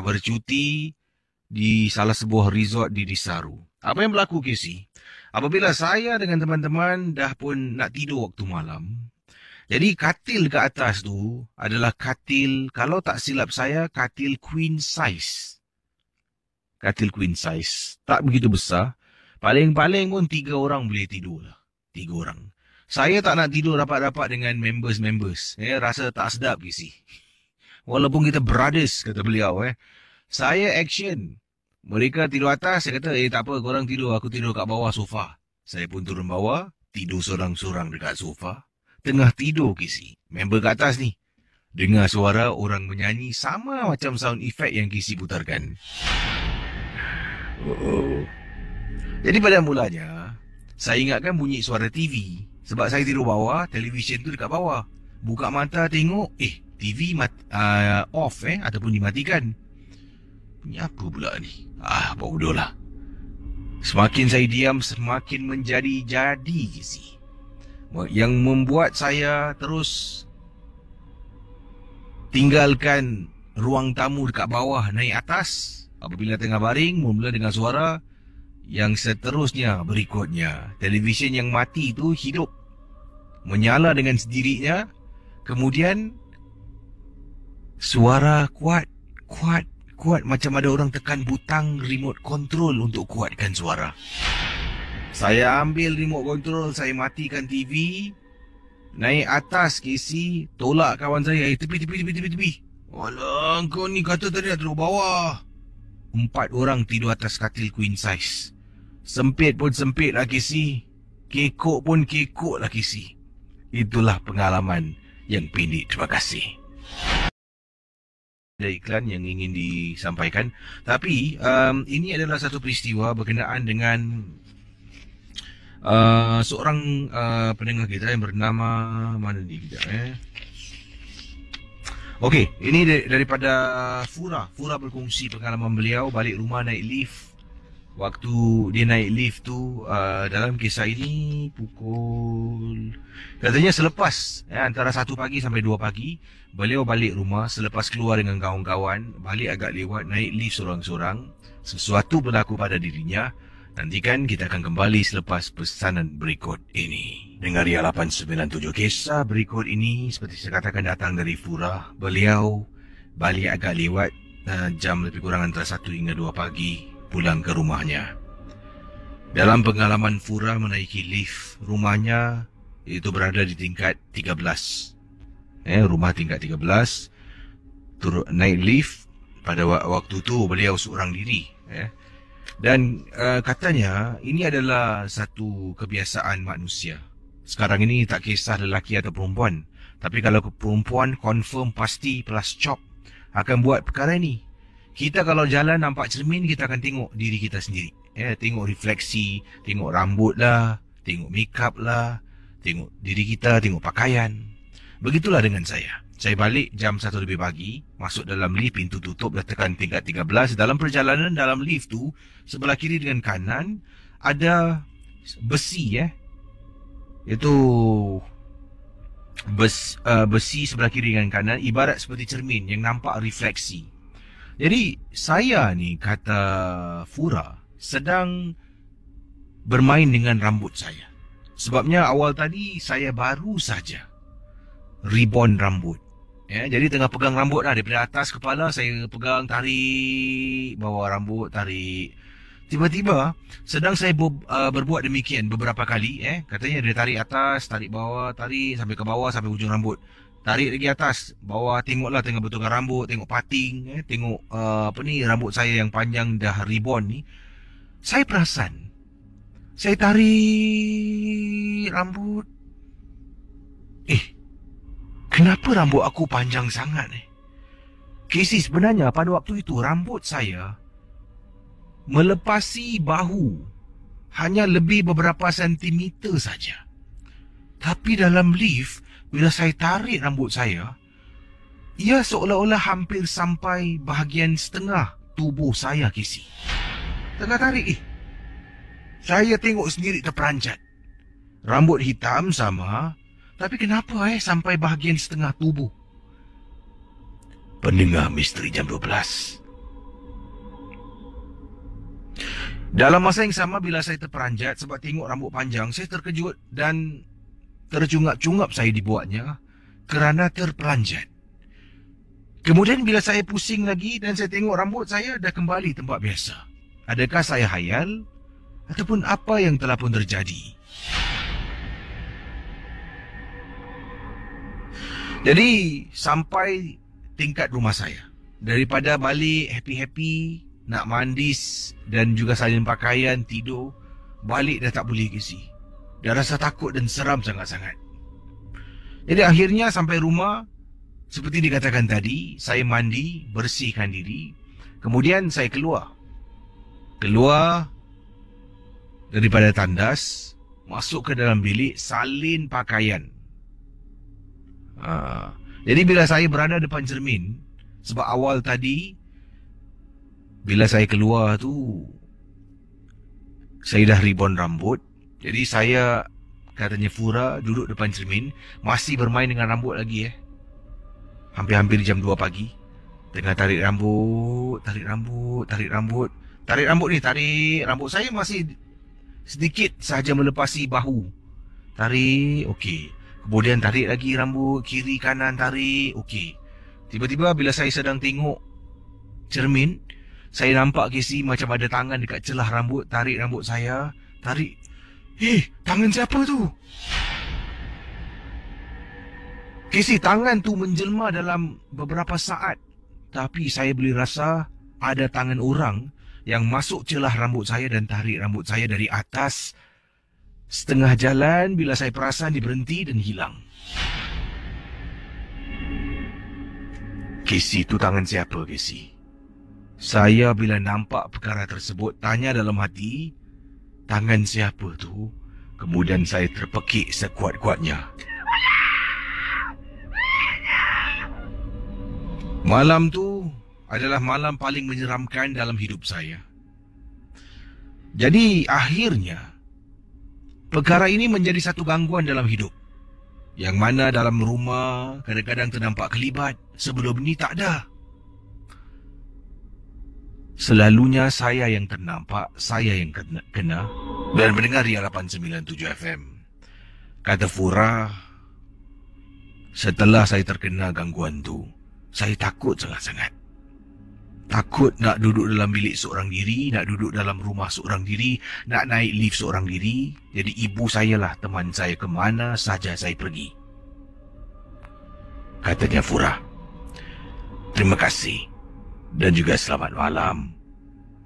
Speaker 1: bercuti di salah sebuah resort di Desaru. Apa yang berlaku Casey? Apabila saya dengan teman-teman dah pun nak tidur waktu malam, jadi katil ke atas tu adalah katil, kalau tak silap saya, katil queen size. Katil queen size. Tak begitu besar. Paling-paling pun 3 orang boleh tidur lah. 3 orang. Saya tak nak tidur rapat-rapat dengan members-members. Rasa tak sedap Casey. Walaupun kita brothers, kata beliau. Saya action. Mereka tidur atas, saya kata, tak apa, korang tidur. Aku tidur kat bawah sofa. Saya pun turun bawah, tidur sorang-sorang dekat sofa. Tengah tidur Casey. Member kat atas ni. Dengar suara orang menyanyi sama macam sound effect yang Casey putarkan. Jadi pada mulanya, saya ingatkan bunyi suara TV. Sebab saya tidur bawah, televisyen tu dekat bawah. Buka mata tengok, TV off ataupun dimatikan. Bunyi apa pula ni? Bodoh lah. Semakin saya diam, semakin menjadi-jadi Casey. Yang membuat saya terus tinggalkan ruang tamu dekat bawah, naik atas. Apabila tengah baring, mula dengan suara yang seterusnya berikutnya. Televisyen yang mati itu hidup. Menyala dengan sendirinya. Kemudian, suara kuat macam ada orang tekan butang remote control untuk kuatkan suara. Saya ambil remote control, saya matikan TV. Naik atas Casey, tolak kawan saya. Tepi. Alah, kau ni kata tadi nak duduk bawah. 4 orang tidur atas katil queen size. Sempit pun sempit lah Casey. Kekok pun kekok lah Casey. Itulah pengalaman yang pendek. Terima kasih. Ada iklan yang ingin disampaikan. Tapi ini adalah satu peristiwa berkenaan dengan seorang pendengar kita yang bernama, mana ni kita Okey, ini daripada Fura. Fura berkongsi pengalaman beliau balik rumah naik lift. Waktu dia naik lift tu, dalam kisah ini katanya selepas antara 1 pagi sampai 2 pagi, beliau balik rumah selepas keluar dengan kawan-kawan, balik agak lewat, naik lift sorang-sorang. Sesuatu berlaku pada dirinya. Nantikan kita akan kembali selepas pesanan berikut ini. Dengar Ria 897. Kisah berikut ini seperti saya katakan datang dari Fura. Beliau balik agak lewat, jam lebih kurang antara 1 hingga 2 pagi pulang ke rumahnya. Dalam pengalaman Fura menaiki lift, rumahnya itu berada di tingkat 13. Rumah tingkat 13. Naik lift pada waktu tu beliau seorang diri. Dan katanya ini adalah satu kebiasaan manusia. Sekarang ini tak kisah lelaki atau perempuan. Tapi kalau perempuan confirm pasti plus chop akan buat perkara ini. Kita kalau jalan nampak cermin, kita akan tengok diri kita sendiri. Tengok refleksi, tengok rambut lah, tengok makeup lah, tengok diri kita, tengok pakaian. Begitulah dengan saya. Saya balik jam 1 lebih pagi, masuk dalam lift, pintu tutup, dah tekan tingkat 13. Dalam perjalanan dalam lift tu, sebelah kiri dengan kanan, ada besi Itu besi sebelah kiri dengan kanan, ibarat seperti cermin yang nampak refleksi. Jadi, saya ni, kata Fura, sedang bermain dengan rambut saya. Sebabnya awal tadi, saya baru saja rebond rambut. Jadi tengah pegang rambut lah, daripada atas kepala saya pegang, tarik bawah rambut, tarik Tiba-tiba sedang saya berbuat demikian beberapa kali, katanya dia tarik atas, tarik bawah, tarik sampai ke bawah sampai ujung rambut. Tarik lagi atas, bawah, tengoklah tengah betulkan rambut, tengok parting, tengok rambut saya yang panjang dah ribbon ni. Saya perasan, saya tarik rambut. Kenapa rambut aku panjang sangat ni? Casey, sebenarnya pada waktu itu rambut saya melepasi bahu hanya lebih beberapa sentimeter saja. Tapi dalam lift, bila saya tarik rambut saya, ia seolah-olah hampir sampai bahagian setengah tubuh saya, Casey. Tengah tarik, saya tengok sendiri terperanjat. Rambut hitam sama, tapi kenapa sampai bahagian setengah tubuh? Pendengar Misteri Jam 12. Dalam masa yang sama bila saya terperanjat sebab tengok rambut panjang, saya terkejut dan tercungap-cungap saya dibuatnya kerana terperanjat. Kemudian bila saya pusing lagi dan saya tengok rambut saya dah kembali tempat biasa. Adakah saya hayal? Ataupun apa yang telah pun terjadi? Jadi sampai tingkat rumah saya. Daripada balik happy-happy, nak mandis dan juga salin pakaian, tidur, balik dah tak boleh Casey. Dah rasa takut dan seram sangat-sangat. Jadi akhirnya sampai rumah, seperti dikatakan tadi, saya mandi, bersihkan diri. Kemudian saya keluar. Keluar daripada tandas, masuk ke dalam bilik, salin pakaian. Jadi bila saya berada depan cermin, sebab awal tadi, bila saya keluar tu, saya dah ribbon rambut. Jadi saya, katanya Fura, duduk depan cermin, masih bermain dengan rambut lagi Hampir-hampir jam 2 pagi. Tengah tarik rambut, tarik rambut, tarik rambut. Tarik rambut ni, tarik rambut saya masih sedikit sahaja melepasi bahu. Tarik, okey. Kemudian tarik lagi rambut, kiri kanan tarik, okey. Tiba-tiba bila saya sedang tengok cermin, saya nampak Casey macam ada tangan dekat celah rambut, tarik rambut saya, tarik. Tangan siapa tu? Casey, tangan tu menjelma dalam beberapa saat. Tapi saya boleh rasa ada tangan orang yang masuk celah rambut saya dan tarik rambut saya dari atas. Setengah jalan bila saya perasan dia berhenti dan hilang. Casey, tu tangan siapa, Casey? Saya bila nampak perkara tersebut tanya dalam hati, tangan siapa tu? Kemudian saya terpekik sekuat-kuatnya. Malam tu adalah malam paling menyeramkan dalam hidup saya. Jadi akhirnya perkara ini menjadi satu gangguan dalam hidup. Yang mana dalam rumah kadang-kadang ternampak kelibat. Sebelum ni tak ada. Selalunya saya yang ternampak, saya yang kena. Dan mendengar Ria 897 FM. Kata Fura, setelah saya terkena gangguan tu, saya takut sangat-sangat. Takut nak duduk dalam bilik seorang diri, nak duduk dalam rumah seorang diri, nak naik lift seorang diri. Jadi ibu saya lah teman saya ke mana saja saya pergi. Katanya Fura, terima kasih dan juga selamat malam,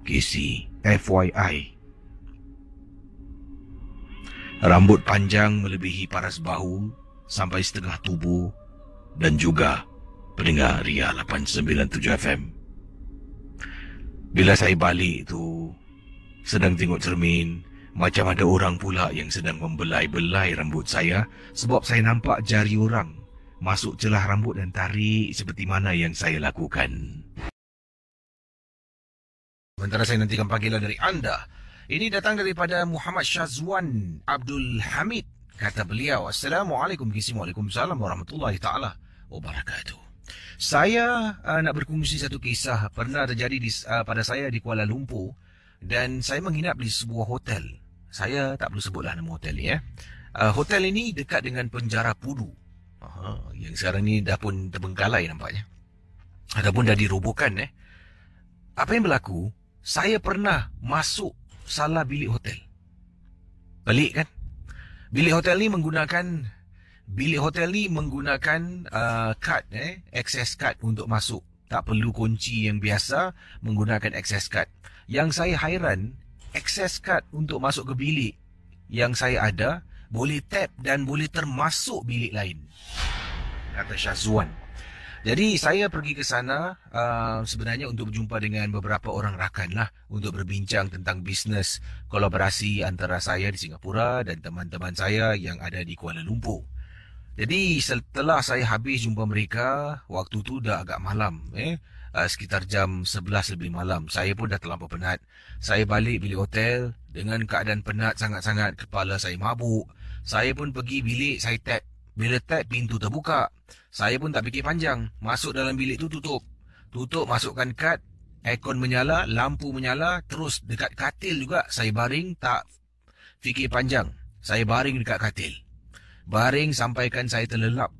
Speaker 1: Casey. FYI, rambut panjang melebihi paras bahu sampai setengah tubuh dan juga pendengar Ria 897 FM. Bila saya balik tu, sedang tengok cermin, macam ada orang pula yang sedang membelai-belai rambut saya sebab saya nampak jari orang masuk celah rambut dan tarik seperti mana yang saya lakukan. Sementara saya nantikan panggilan dari anda. Ini datang daripada Muhammad Syazwan Abdul Hamid. Kata beliau, Assalamualaikum, Waalaikumsalam warahmatullahi ta'ala wabarakatuh. Saya nak berkongsi satu kisah pernah terjadi pada saya di Kuala Lumpur dan saya menginap di sebuah hotel. Saya tak perlu sebutlah nama hotel ni hotel ini dekat dengan penjara Pudu. Yang sekarang ni dah pun terbengkalai nampaknya. Ataupun dah dirobohkan Apa yang berlaku? saya pernah masuk salah bilik hotel. Pelik kan? Bilik hotel ni menggunakan kad, access card untuk masuk. Tak perlu kunci yang biasa, menggunakan access card. Yang saya hairan, access card untuk masuk ke bilik yang saya ada boleh tap dan boleh termasuk bilik lain, kata Syazwan. Jadi saya pergi ke sana sebenarnya untuk berjumpa dengan beberapa orang rakan lah, untuk berbincang tentang bisnes kolaborasi antara saya di Singapura dan teman-teman saya yang ada di Kuala Lumpur. Jadi setelah saya habis jumpa mereka, waktu tu dah agak malam, sekitar jam 11 lebih malam. Saya pun dah terlampau penat. Saya balik bilik hotel dengan keadaan penat sangat-sangat, kepala saya mabuk. Saya pun pergi bilik, saya tap. Bila tap, pintu terbuka. Saya pun tak fikir panjang. Masuk dalam bilik tu, tutup. Tutup, masukkan kad. Aircon menyala, lampu menyala. Terus dekat katil juga saya baring, tak fikir panjang. Saya baring dekat katil. Baring sampaikan saya terlelap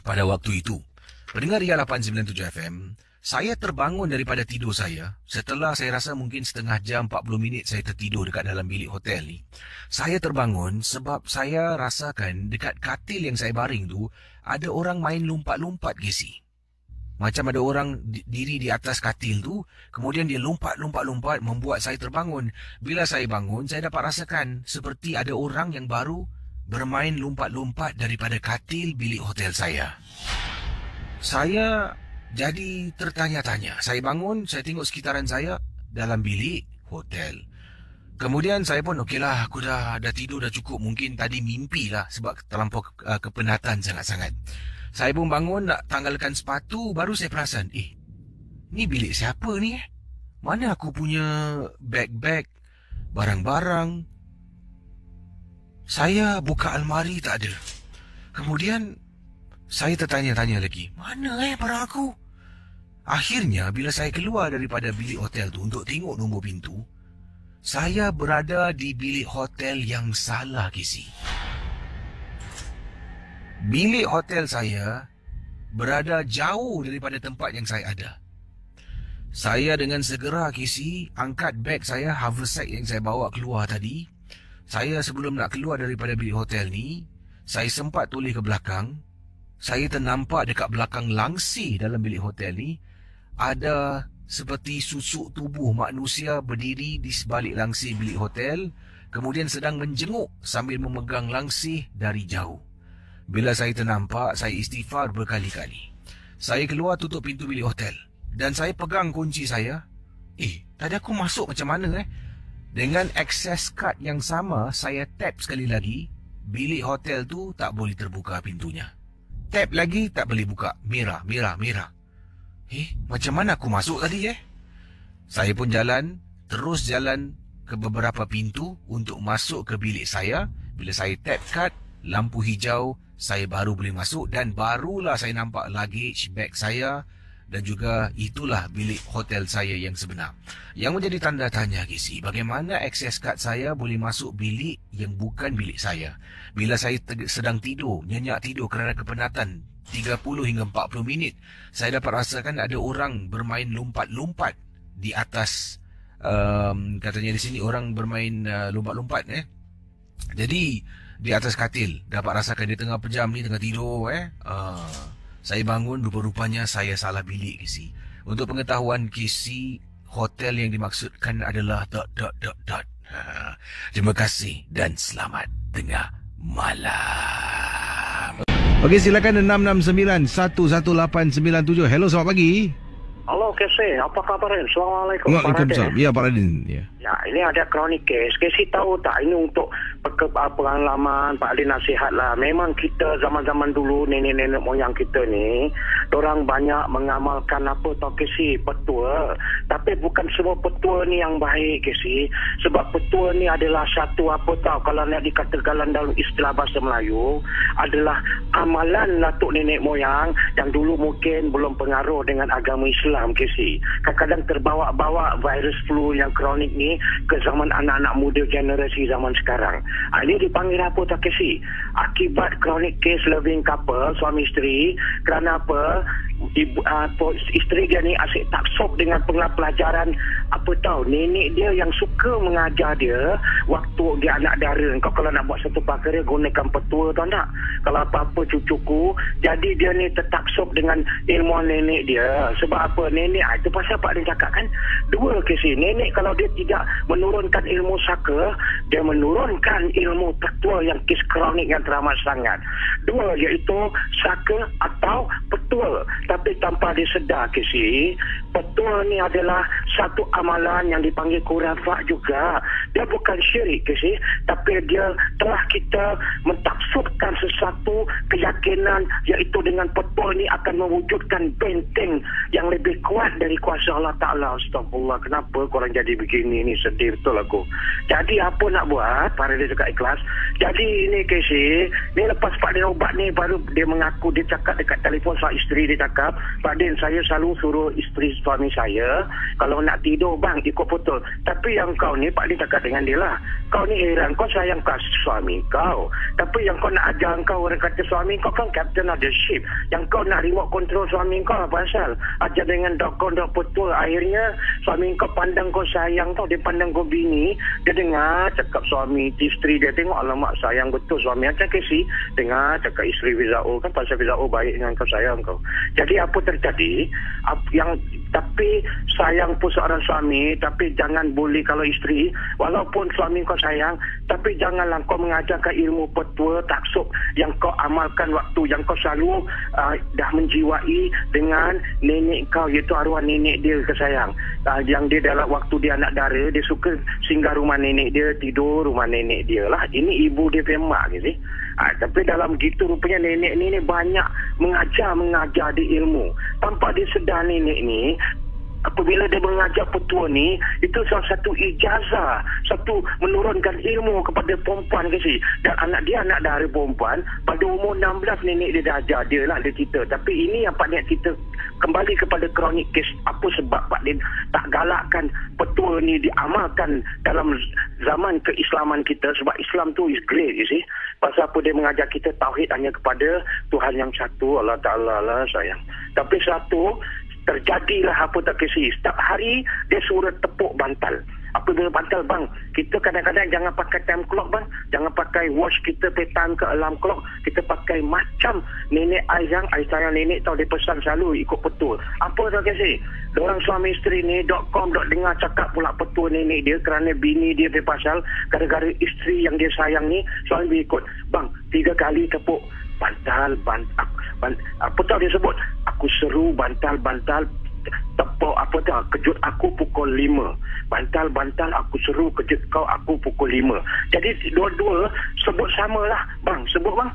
Speaker 1: pada waktu itu. Pendengar Ria 897 FM, saya terbangun daripada tidur saya. Setelah saya rasa mungkin setengah jam, 40 minit saya tertidur dekat dalam bilik hotel ni. Saya terbangun sebab saya rasakan dekat katil yang saya baring tu, ada orang main lompat-lompat, Casey. Macam ada orang diri di atas katil tu, kemudian dia lompat-lompat membuat saya terbangun. Bila saya bangun, saya dapat rasakan seperti ada orang yang baru bermain lompat-lompat daripada katil bilik hotel saya. Saya jadi tertanya-tanya. Saya bangun, saya tengok sekitaran saya dalam bilik hotel. Kemudian saya pun okeylah, aku dah tidur dah cukup. Mungkin tadi mimpi lah sebab terlampau kepenatan sangat-sangat. Saya pun bangun nak tanggalkan sepatu, baru saya perasan, ni bilik siapa ni? Mana aku punya beg-beg, barang-barang? Saya buka almari, tak ada. Kemudian saya tertanya-tanya lagi, mana barang aku? Akhirnya bila saya keluar daripada bilik hotel tu untuk tengok nombor pintu, saya berada di bilik hotel yang salah, Casey. Bilik hotel saya berada jauh daripada tempat yang saya ada. Saya dengan segera, Casey, angkat beg saya, haversack yang saya bawa keluar tadi. Saya sebelum nak keluar daripada bilik hotel ni, saya sempat toleh ke belakang. Saya ternampak dekat belakang langsir dalam bilik hotel ni, ada seperti susuk tubuh manusia berdiri di sebalik langsir bilik hotel, kemudian sedang menjenguk sambil memegang langsir dari jauh. Bila saya ternampak, saya istighfar berkali-kali. Saya keluar tutup pintu bilik hotel dan saya pegang kunci saya. Tadi aku masuk macam mana? Dengan access card yang sama, saya tap sekali lagi. Bilik hotel tu tak boleh terbuka pintunya. Tap lagi, tak boleh buka. Merah. Macam mana aku masuk tadi? Saya pun terus jalan ke beberapa pintu untuk masuk ke bilik saya. Bila saya tap card, lampu hijau, saya baru boleh masuk dan barulah saya nampak luggage bag saya. Dan juga itulah bilik hotel saya yang sebenar. Yang menjadi tanda tanya, Casey, bagaimana akses kad saya boleh masuk bilik yang bukan bilik saya? Bila saya sedang tidur, nyenyak tidur kerana kepenatan 30 hingga 40 minit, saya dapat rasakan ada orang bermain lompat-lompat di atas, katanya di sini orang bermain lompat-lompat. Jadi di atas katil, dapat rasakan dia tengah pejam ni, tengah tidur. Saya bangun, rupa-rupanya saya salah bilik, Casey. Untuk pengetahuan Casey, hotel yang dimaksudkan adalah ... Terima kasih dan selamat tengah malam.
Speaker 4: Okey, silakan 669-11897. Hello, selamat pagi.
Speaker 5: Halo, Casey. Apa kabar? Assalamualaikum.
Speaker 4: Waalaikumsalam. Ya, Pak Radin. Ya,
Speaker 5: ini ada kronik case. Casey tahu tak, ini untuk pengalaman, Pak Adin nasihatlah. Memang kita zaman-zaman dulu, nenek-nenek moyang kita ni, orang banyak mengamalkan apa tau, Casey, petua. Tapi bukan semua petua ni yang baik, Casey. Sebab petua ni adalah satu apa tau, kalau nak dikatakan dalam istilah bahasa Melayu, adalah amalan datuk nenek moyang yang dulu mungkin belum pengaruh dengan agama Islam, Casey. Kadang-kadang terbawa-bawa virus flu yang kronik ni ke zaman anak-anak muda generasi zaman sekarang. Ini dipanggil apa tak, Casey? Akibat chronic case loving couple, suami isteri. Kerana apa? isteri dia ni asyik taksub dengan pelajaran nenek dia yang suka mengajar dia waktu dia anak dara. Kau kalau nak buat satu perkara gunakan petua, tahu tak? Kalau apa-apa cucuku, jadi dia ni tertaksub dengan ilmu nenek dia. Sebab apa? Nenek itu pasal Pak Din cakap kan, dua kes ni. Nenek kalau dia tidak menurunkan ilmu saka, dia menurunkan ilmu petua yang kes kronik yang teramat sangat. Dua, iaitu saka atau petua. Tapi tanpa disedar kes ni, petua ni adalah satu amalan yang dipanggil khurafat juga. Dia bukan syirik ke sih, tapi dia telah kita mentaksubkan sesuatu keyakinan, iaitu dengan petua ni akan mewujudkan benteng yang lebih kuat dari kuasa Allah Ta'ala. Astagfirullah, kenapa korang jadi begini ni? Sedih betul aku. Jadi apa nak buat? Para dia cakap ikhlas. Jadi ini Casey, ni lepas Pak Din ubat ni, baru dia mengaku, dia cakap dekat telefon sama isteri, dia cakap, Pak Din, saya selalu suruh isteri suami saya, kalau nak tidur bang ikut betul. Tapi yang kau ni, Pak Din cakap dengan dia lah, kau ni heran, kau sayang suami kau, tapi yang kau nak ajar kau, orang kata suami kau kan captain of the ship, yang kau nak remote control suami kau apa asal? Ajar dengan dok betul. Akhirnya suami kau pandang kau sayang tau, dia pandang kau bini, dia dengar cakap suami isteri dia, tengok alamak sayang betul suami. Macam Casey dengar cakap isteri Fizao kan, pasal Fizao baik dengan kau, sayang kau. Jadi apa terjadi? Tapi sayang pun seorang suami, tapi jangan boleh kalau isteri, walaupun suami kau sayang, tapi janganlah kau mengajarkan ilmu petua taksub yang kau amalkan waktu yang kau selalu dah menjiwai dengan nenek kau, iaitu arwah nenek dia kesayang. Yang dia dalam waktu dia anak dara, dia suka singgah rumah nenek dia, tidur rumah nenek dia lah. Ini ibu dia pemak gitu. Tapi dalam gitu rupanya nenek ni banyak mengajar di ilmu. Tanpa dia sedar nenek ni, apabila dia mengajar petua ni, itu salah satu ijazah, satu menurunkan ilmu kepada perempuan ke si. Dan anak dia anak dara perempuan, pada umur 16 nenek dia dah ajar dia lah, dia cerita. Tapi ini yang Pak Din cerita kembali kepada kronik kes, apa sebab Pak Din tak galakkan petua ni diamalkan dalam zaman keislaman kita. Sebab Islam tu is great, you see. Pasal apa? Dia mengajar kita tauhid hanya kepada Tuhan yang satu, Allah Ta'ala lah sayang. Tapi satu, terjadilah apa tak kisi. Setiap hari dia suruh tepuk bantal. Apabila bantal bang, kita kadang-kadang jangan pakai time clock bang, jangan pakai watch kita petang ke alarm clock, kita pakai macam nenek ayah sayang nenek tahu, dia pesan selalu ikut petua. Apa tak kasi? Diorang suami isteri ni .com dengar cakap pula petua nenek dia, kerana bini dia berpasal gara-gara isteri yang dia sayang ni suami ikut. Bang, 3 kali tepuk bantal, apa tahu dia sebut, aku seru bantal tepuk apa dah, kejut aku pukul 5. Bantal aku seru, kejut kau aku pukul 5. Jadi dua-dua sebut samalah bang, sebut bang,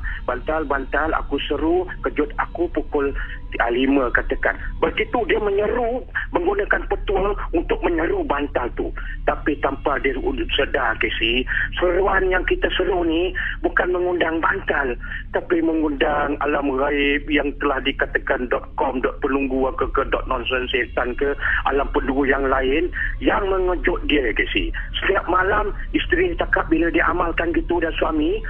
Speaker 5: bantal aku seru, kejut aku pukul 5 katakan. Begitu dia menyeru menggunakan petua untuk menyeru bantal tu. Tapi tanpa dia sedar Casey, seruan yang kita seru ni bukan mengundang bantal, tapi mengundang alam gaib yang telah dikatakan .com, .pelunggu ke .nonsense setan ke alam penduduk yang lain yang mengejut dia Casey. Setiap malam isteri cakap bila dia amalkan gitu, dan suami,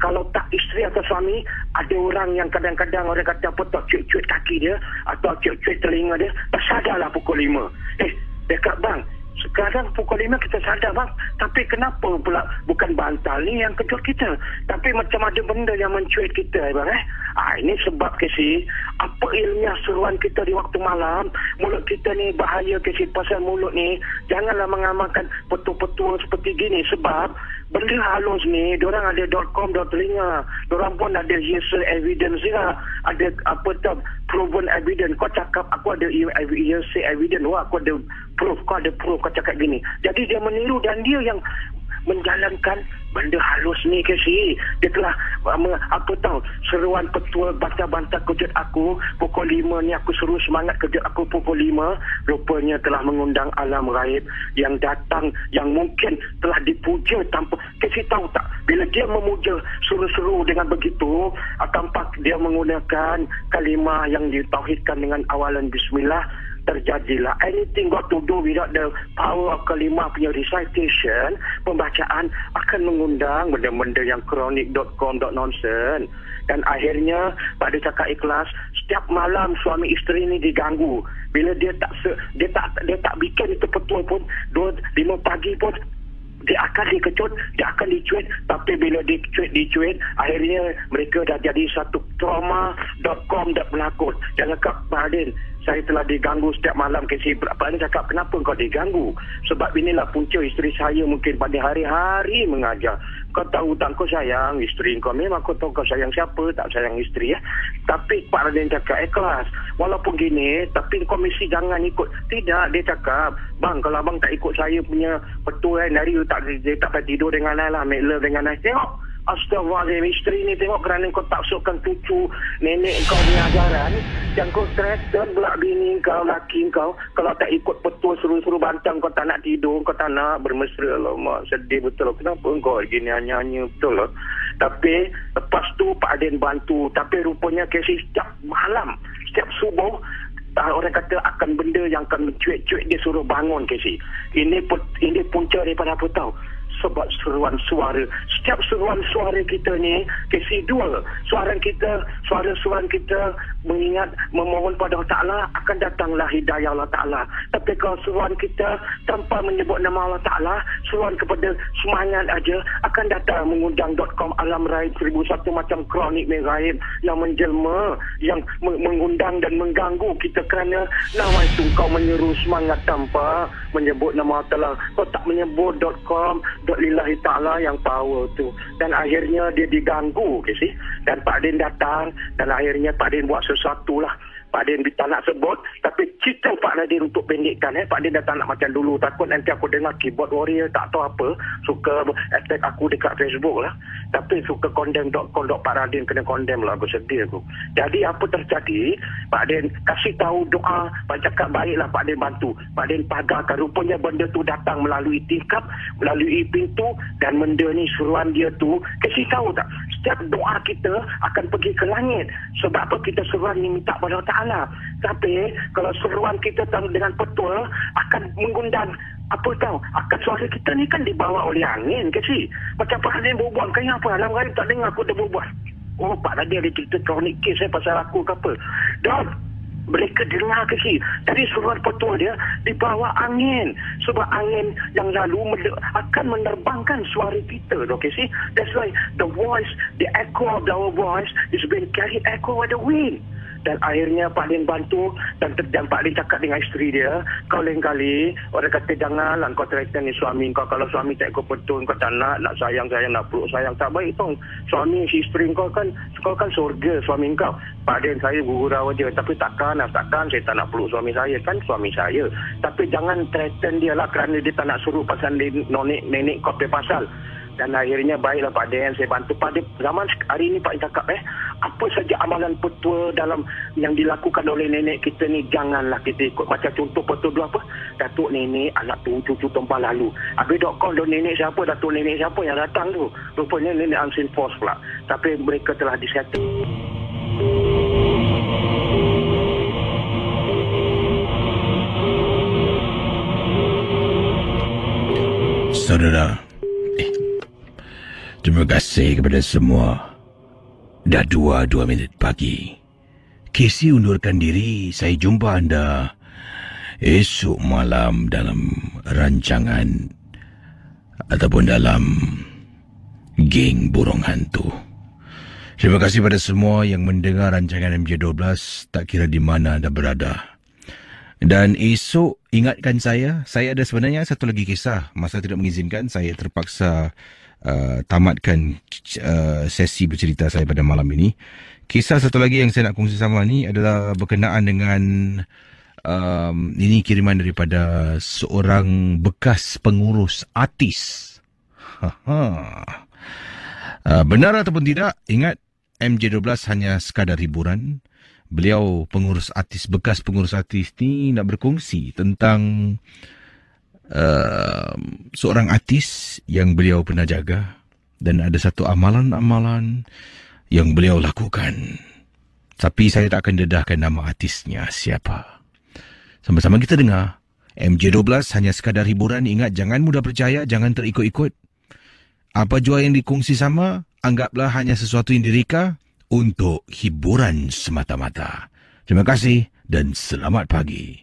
Speaker 5: kalau tak isteri atau suami, ada orang yang kadang-kadang orang kata apa tak, cuit-cuit kaki dia atau cuit-cuit telinga dia, tak sadarlah pukul 5. Dekat bang, sekarang pukul 5 kita sadar bang, tapi kenapa pula bukan bantal ni yang kejut kita, tapi macam ada benda yang mencuit kita bang ini sebab Casey, apa ilmiah seruan kita di waktu malam, mulut kita ni bahaya Casey. Pasal mulut ni janganlah mengamalkan petua-petua seperti gini, sebab benda halus ni diorang ada .com, .telinga, diorang pun ada hearsay evidence juga, ada apa tu proven evidence. Kau cakap aku ada hearsay evidence, aku ada proof, kau ada proof, kau cakap gini. Jadi dia meniru, dan dia yang menjalankan benda halus ni Casey. Dia telah apa tahu, seruan petua bantah-bantah kejut aku pukul 5 ni, aku seru semangat kejut aku pukul 5, rupanya telah mengundang alam gaib yang datang, yang mungkin telah dipuja tanpa Casey tahu tak, bila dia memuja seru-seru dengan begitu, tanpa dia menggunakan kalimah yang ditauhidkan dengan awalan bismillah, terjadilah anything got to do without the power of kalimah punya recitation, pembacaan akan mengundang benda-benda yang kronik.com.nonsense. Dan akhirnya Pak Din cakap ikhlas, setiap malam suami isteri ni diganggu. Bila dia tak bikin itu petua pun, 5 pagi pun dia akan dikecut, dia akan dicuit. Tapi bila dicuit, akhirnya mereka dah jadi satu trauma.com dah penakut. Dia cakap, Pak Din, saya telah diganggu setiap malam. Pak Din cakap, kenapa kau diganggu? Sebab inilah punca isteri saya mungkin pada hari-hari mengajar. Kau tahu tak, kau sayang isteri kau. Memang kau tahu kau sayang siapa, tak sayang isteri. Tapi Pak Din cakap, ikhlas. Walaupun gini, tapi kau mesti jangan ikut. Tidak, dia cakap, bang, kalau abang tak ikut saya punya petua, hari dia tak payah tidur dengan saya lah, make love dengan saya. Tengok, astagfirullahaladzim, isteri ni tengok kerana kau tak sokkan cucu nenek kau punya ajaran, yang kau threaten pula bini kau, laki kau, kalau tak ikut petua suruh-suruh bantang, kau tak nak tidur, kau tak nak bermesra lah. Mak sedih betul. Kenapa kau gini hanya betul lah. Tapi lepas tu Pak Din bantu. Tapi rupanya Casey setiap malam, setiap subuh, orang kata akan benda yang akan mencuit-cuit dia suruh bangun, Casey. Ini punca daripada apa tahu? Sebab seruan suara. Setiap seruan suara kita ni, Casey, dua. Suara kita mengingat, memohon pada Allah Ta'ala, akan datanglah hidayah Allah Ta'ala. Tapi kalau seruan kita tanpa menyebut nama Allah Ta'ala, seruan kepada semangat aja, akan datang mengundang.com alam raib 1001 macam kronik meraib yang menjelma, yang mengundang dan mengganggu kita kerana nama itu kau menyeru semangat tanpa menyebut nama Allah Ta'ala. Kau tak menyebut .com, lillahi ta'ala yang power tu. Dan akhirnya dia diganggu, Casey. Dan Pak Din datang, dan akhirnya Pak Din buat sesuatu lah. Pak Din tak nak sebut, tapi cerita Pak Nadir untuk pendekkan. Pak Din dah tak nak macam dulu. Takut nanti aku dengar keyboard warrior tak tahu apa, suka attack aku dekat Facebook lah. Tapi suka condemn Pak Nadir kena condemn lah. Aku sedih aku. Jadi apa terjadi, Pak Din kasih tahu doa, Pak cakap baiklah, Pak Din bantu. Pak Din pagarkan. Rupanya benda tu datang melalui tingkap, melalui pintu, dan benda ni suruhan dia tu, kasih tahu tak, setiap doa kita akan pergi ke langit. Sebab apa? Kita suruhan ni minta pada Allah Ta'ala. Tapi kalau seruan kita dengan petua akan mengundang apa tahu, akan suara kita ni kan dibawa oleh angin, Casey. Macam Pak Nadir berbual, kaya apa alam raib tak dengar aku dah berbual. Oh, Pak Nadir ada cerita kronik kes pasal aku ke apa. Dan mereka dengar, Casey. Tadi suruhan petua dia dibawa angin. Sebab angin yang lalu akan menerbangkan suara kita, Casey. That's why the voice, the echo of our voice is being carried echo by the wind. Dan akhirnya Pak Din bantu, dan Pak Din cakap dengan isteri dia, kau lain kali orang kata janganlah kau threaten ni suami kau. Kalau suami tak ikut betul, kau tak nak sayang, nak peluk sayang, tak baik tau. Suami si isteri kau kan surga suami kau. Pak Din, saya gurau je, tapi takkan saya tak nak peluk suami saya, kan suami saya. Tapi jangan threaten dia lah kerana dia tak nak suruh pasal nenek kau pasal. Dan akhirnya baiklah Pak Din, saya bantu Pak Din. Zaman hari ini Pak Din cakap apa saja amalan petua dalam yang dilakukan oleh nenek kita ni, janganlah kita ikut. Macam contoh petua dulu apa, datuk nenek anak tu cucu tumpah lalu. Habis .com nenek siapa, datuk nenek siapa yang datang tu, rupanya nenek unseen force pula. Tapi mereka telah disettle.
Speaker 1: Saudara, terima kasih kepada semua. Dah 2 minit pagi. Casey undurkan diri. Saya jumpa anda esok malam dalam rancangan ataupun dalam geng burung hantu. Terima kasih pada semua yang mendengar rancangan MJ12, tak kira di mana anda berada. Dan esok ingatkan saya ada sebenarnya satu lagi kisah. Masa tidak mengizinkan, saya terpaksa tamatkan sesi bercerita saya pada malam ini. Kisah satu lagi yang saya nak kongsi sama ni adalah berkenaan dengan ini kiriman daripada seorang bekas pengurus artis. Benar ataupun tidak, ingat MJ12 hanya sekadar hiburan. Beliau bekas pengurus artis ni nak berkongsi tentang seorang artis yang beliau pernah jaga, dan ada satu amalan-amalan yang beliau lakukan. Tapi saya tak akan dedahkan nama artisnya siapa. Sama-sama kita dengar. MJ12 hanya sekadar hiburan. Ingat, jangan mudah percaya, jangan terikut-ikut.
Speaker 4: Apa jua yang dikongsi sama, anggaplah hanya sesuatu yang direka untuk hiburan semata-mata. Terima kasih dan selamat pagi.